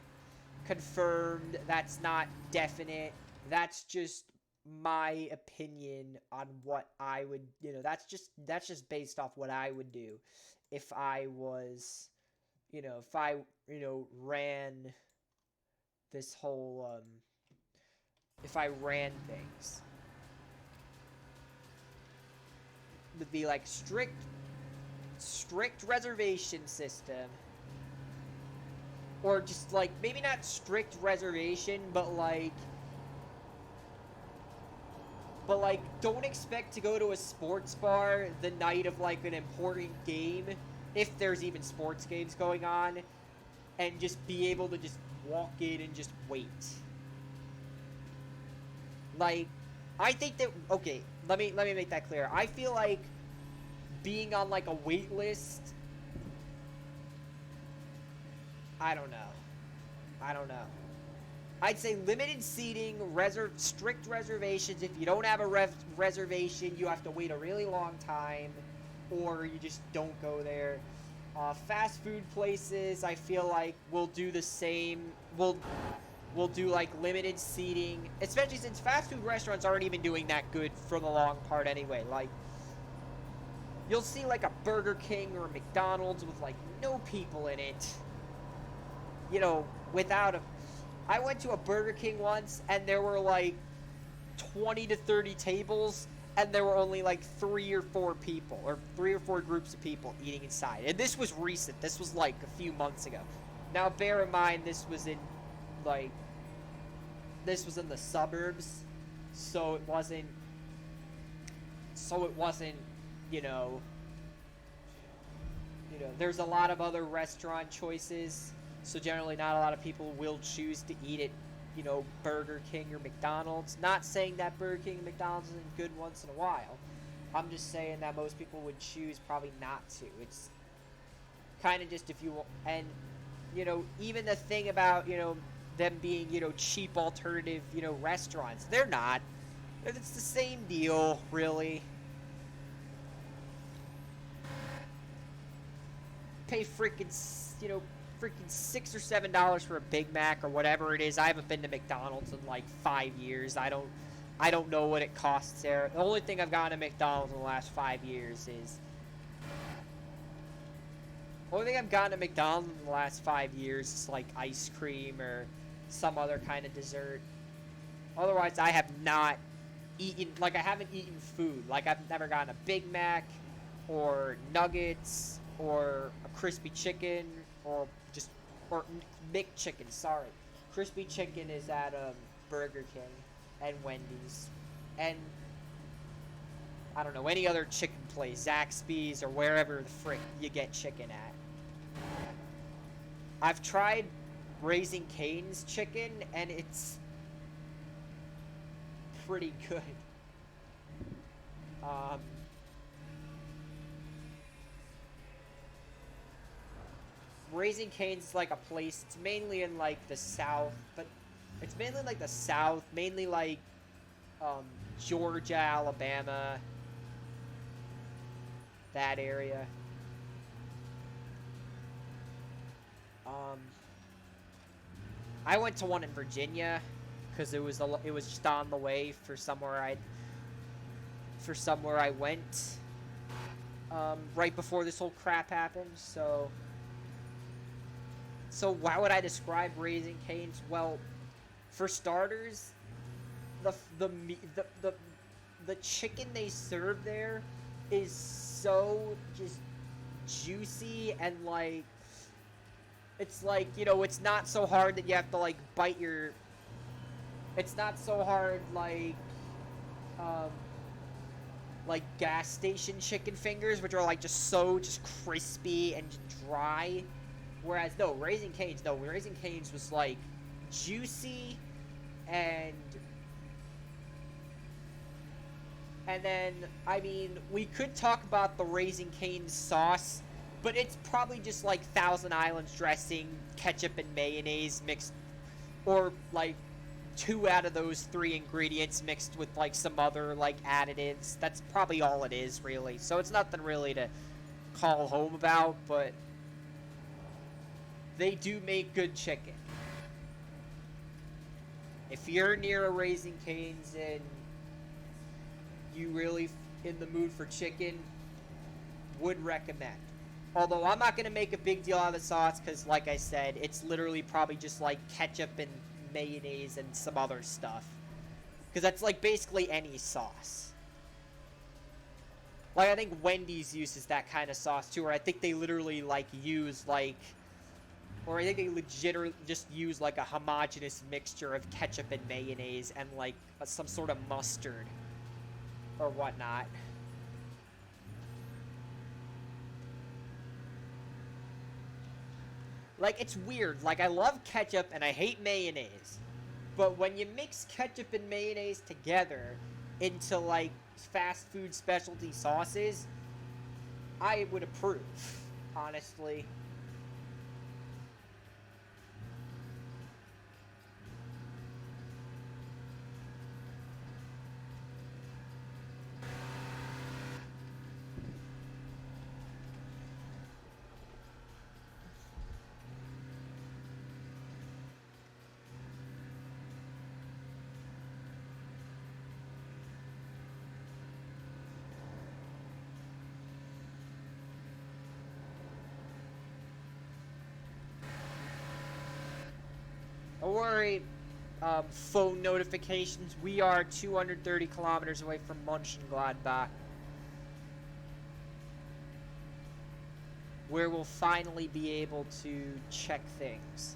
confirmed. That's not definite. That's just my opinion on what I would, that's just based off what I would do if I was, if I, ran this whole, if I ran things. It would be like strict reservation system. Or just like, maybe not strict reservation, but like, don't expect to go to a sports bar the night of like an important game, if there's even sports games going on, and just be able to just walk in and just wait. Like, I think that, okay, let me make that clear. I feel like being on like a wait list, I don't know. I'd say limited seating, strict reservations. If you don't have a reservation, you have to wait a really long time, or you just don't go there. Fast food places, I feel like, will do the same. We'll do like limited seating, especially since fast food restaurants aren't even doing that good for the long part anyway. Like, you'll see like a Burger King or a McDonald's with like no people in it. Without a... I went to a Burger King once, and there were like 20 to 30 tables, and there were only like 3 or 4 people, or 3 or 4 groups of people eating inside. And this was recent. This was like a few months ago. Now, bear in mind, this was in the suburbs, so it wasn't, there's a lot of other restaurant choices. So generally not a lot of people will choose to eat at, Burger King or McDonald's. Not saying that Burger King and McDonald's isn't good once in a while. I'm just saying that most people would choose probably not to. It's kind of just if you... And, even the thing about, them being, cheap alternative, restaurants. They're not. It's the same deal, really. Pay freaking, $6 or $7 for a Big Mac or whatever it is. I haven't been to McDonald's in like 5 years. I don't know what it costs there. The only thing I've gotten at McDonald's in the last 5 years is... The only thing I've gotten at McDonald's in the last 5 years is like ice cream or some other kind of dessert. Otherwise, I have not eaten... Like, I haven't eaten food. Like, I've never gotten a Big Mac or nuggets or a crispy chicken or McChicken, sorry. Crispy chicken is at Burger King and Wendy's. And, I don't know, any other chicken place, Zaxby's or wherever the frick you get chicken at. I've tried Raising Cane's chicken, and it's pretty good. Raising Cane's is like a place, it's mainly in like the south, but it's mainly like the south, mainly like Georgia, Alabama, that area. I went to one in Virginia because it was just on the way for somewhere I went right before this whole crap happened. So how would I describe Raising Cane's? Well, for starters, the chicken they serve there is so just juicy, and like, it's like, it's not so hard that you have to like bite your... It's not so hard like gas station chicken fingers, which are like just crispy and dry. Whereas Raising Cane's was like juicy and And then, I mean, we could talk about the Raising Cane's sauce, but it's probably just like Thousand Islands dressing, ketchup and mayonnaise mixed, or like 2 out of those 3 ingredients mixed with like some other like additives. That's probably all it is, really. So it's nothing really to call home about, but they do make good chicken. If you're near a Raising Cane's and you really in the mood for chicken, would recommend. Although I'm not going to make a big deal out of the sauce because, like I said, it's literally probably just like ketchup and mayonnaise and some other stuff. Because that's like basically any sauce. Like, I think Wendy's uses that kind of sauce too, or I think they literally like use like, or I think they legit just use like a homogeneous mixture of ketchup and mayonnaise and like some sort of mustard or whatnot. Like, it's weird. Like, I love ketchup and I hate mayonnaise. But when you mix ketchup and mayonnaise together into, like, fast food specialty sauces, I would approve, honestly. Don't worry, phone notifications. We are 230 kilometers away from Monchengladbach, where we'll finally be able to check things.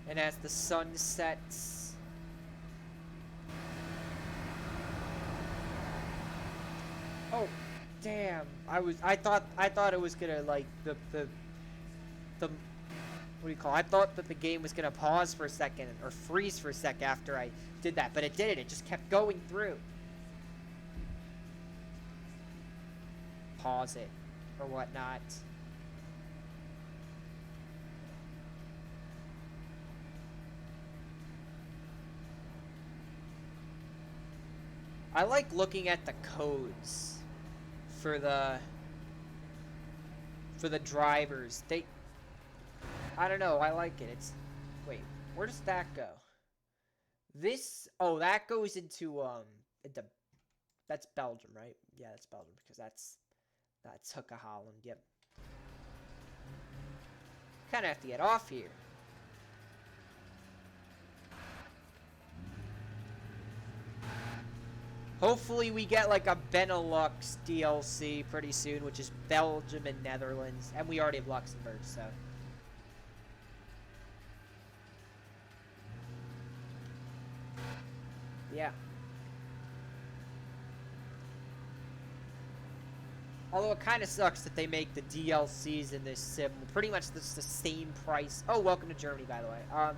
And as the sun sets, oh, damn! I thought it was gonna like the what do you call it? I thought that the game was gonna pause for a second or freeze for a sec after I did that, but it didn't. It just kept going through. Pause it or whatnot. I like looking at the codes for the drivers. I don't know, I like it. Wait, where does that go? That goes into that's Belgium, right? Yeah, that's Belgium because that's Hooker Holland. Yep. Kind of have to get off here. Hopefully we get like a Benelux DLC pretty soon, which is Belgium and Netherlands. And we already have Luxembourg, so. Yeah. Although it kind of sucks that they make the DLCs in this sim pretty much the same price. Oh, welcome to Germany, by the way.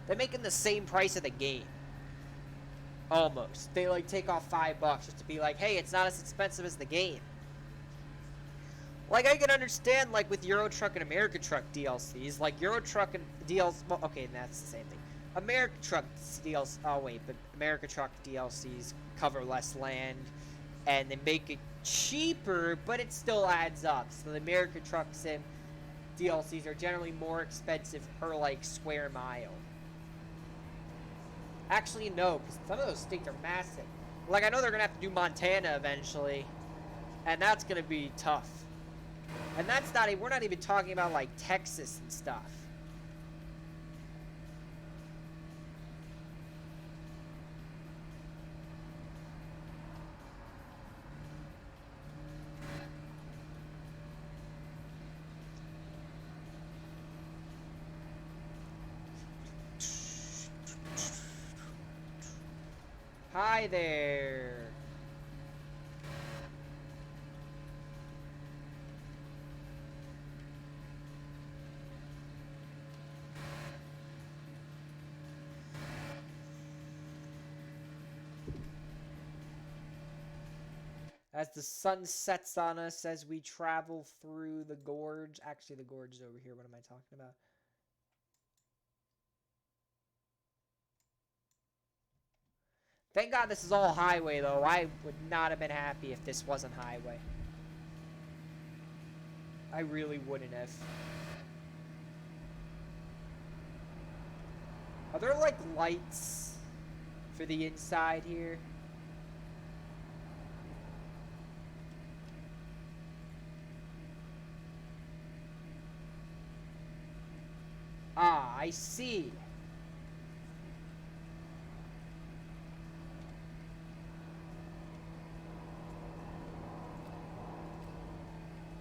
They're making the same price of the game. Almost. They like take off $5 just to be like, hey, it's not as expensive as the game. Like, I can understand, like, with Euro Truck and America Truck DLCs, like, Euro Truck and DLC, well, okay, that's the same thing. America Truck DLC, oh wait, but America Truck DLCs cover less land, and they make it cheaper, but it still adds up. So the America Truck Sim DLCs are generally more expensive per, like, square mile. Actually, no, because some of those states are massive. Like, I know they're going to have to do Montana eventually, and that's going to be tough. And that's not, we're not even talking about, like, Texas and stuff. Hi there. As the sun sets on us as we travel through the gorge. Actually, the gorge is over here. What am I talking about? Thank God this is all highway, though. I would not have been happy if this wasn't highway. I really wouldn't have. Are there, like, lights for the inside here? Ah, I see.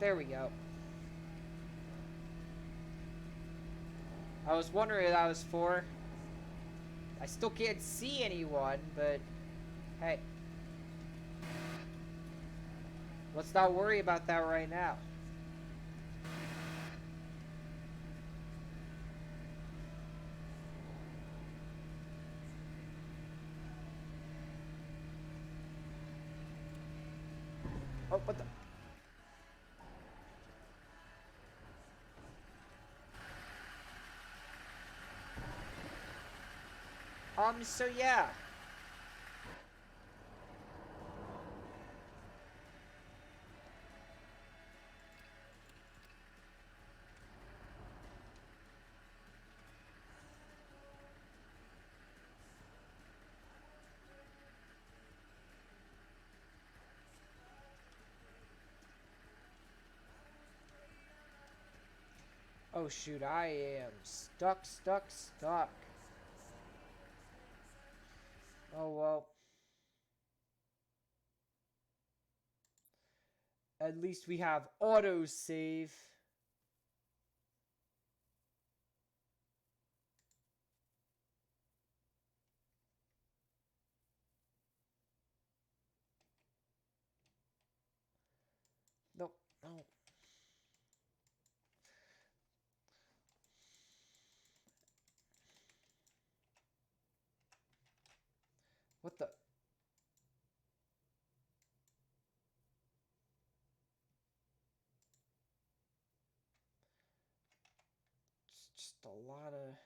There we go. I was wondering what that was for. I still can't see anyone, but hey. Let's not worry about that right now. Oh, what the? So yeah. Oh shoot, I am stuck. Oh well. At least we have autosave. Nope, no. What the? It's just a lot of...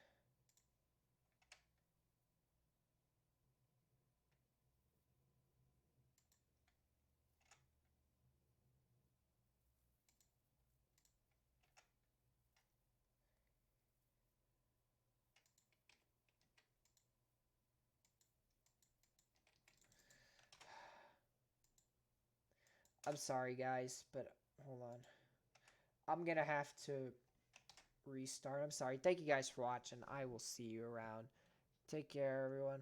I'm sorry, guys, but hold on. I'm gonna have to restart. I'm sorry. Thank you guys for watching. I will see you around. Take care, everyone.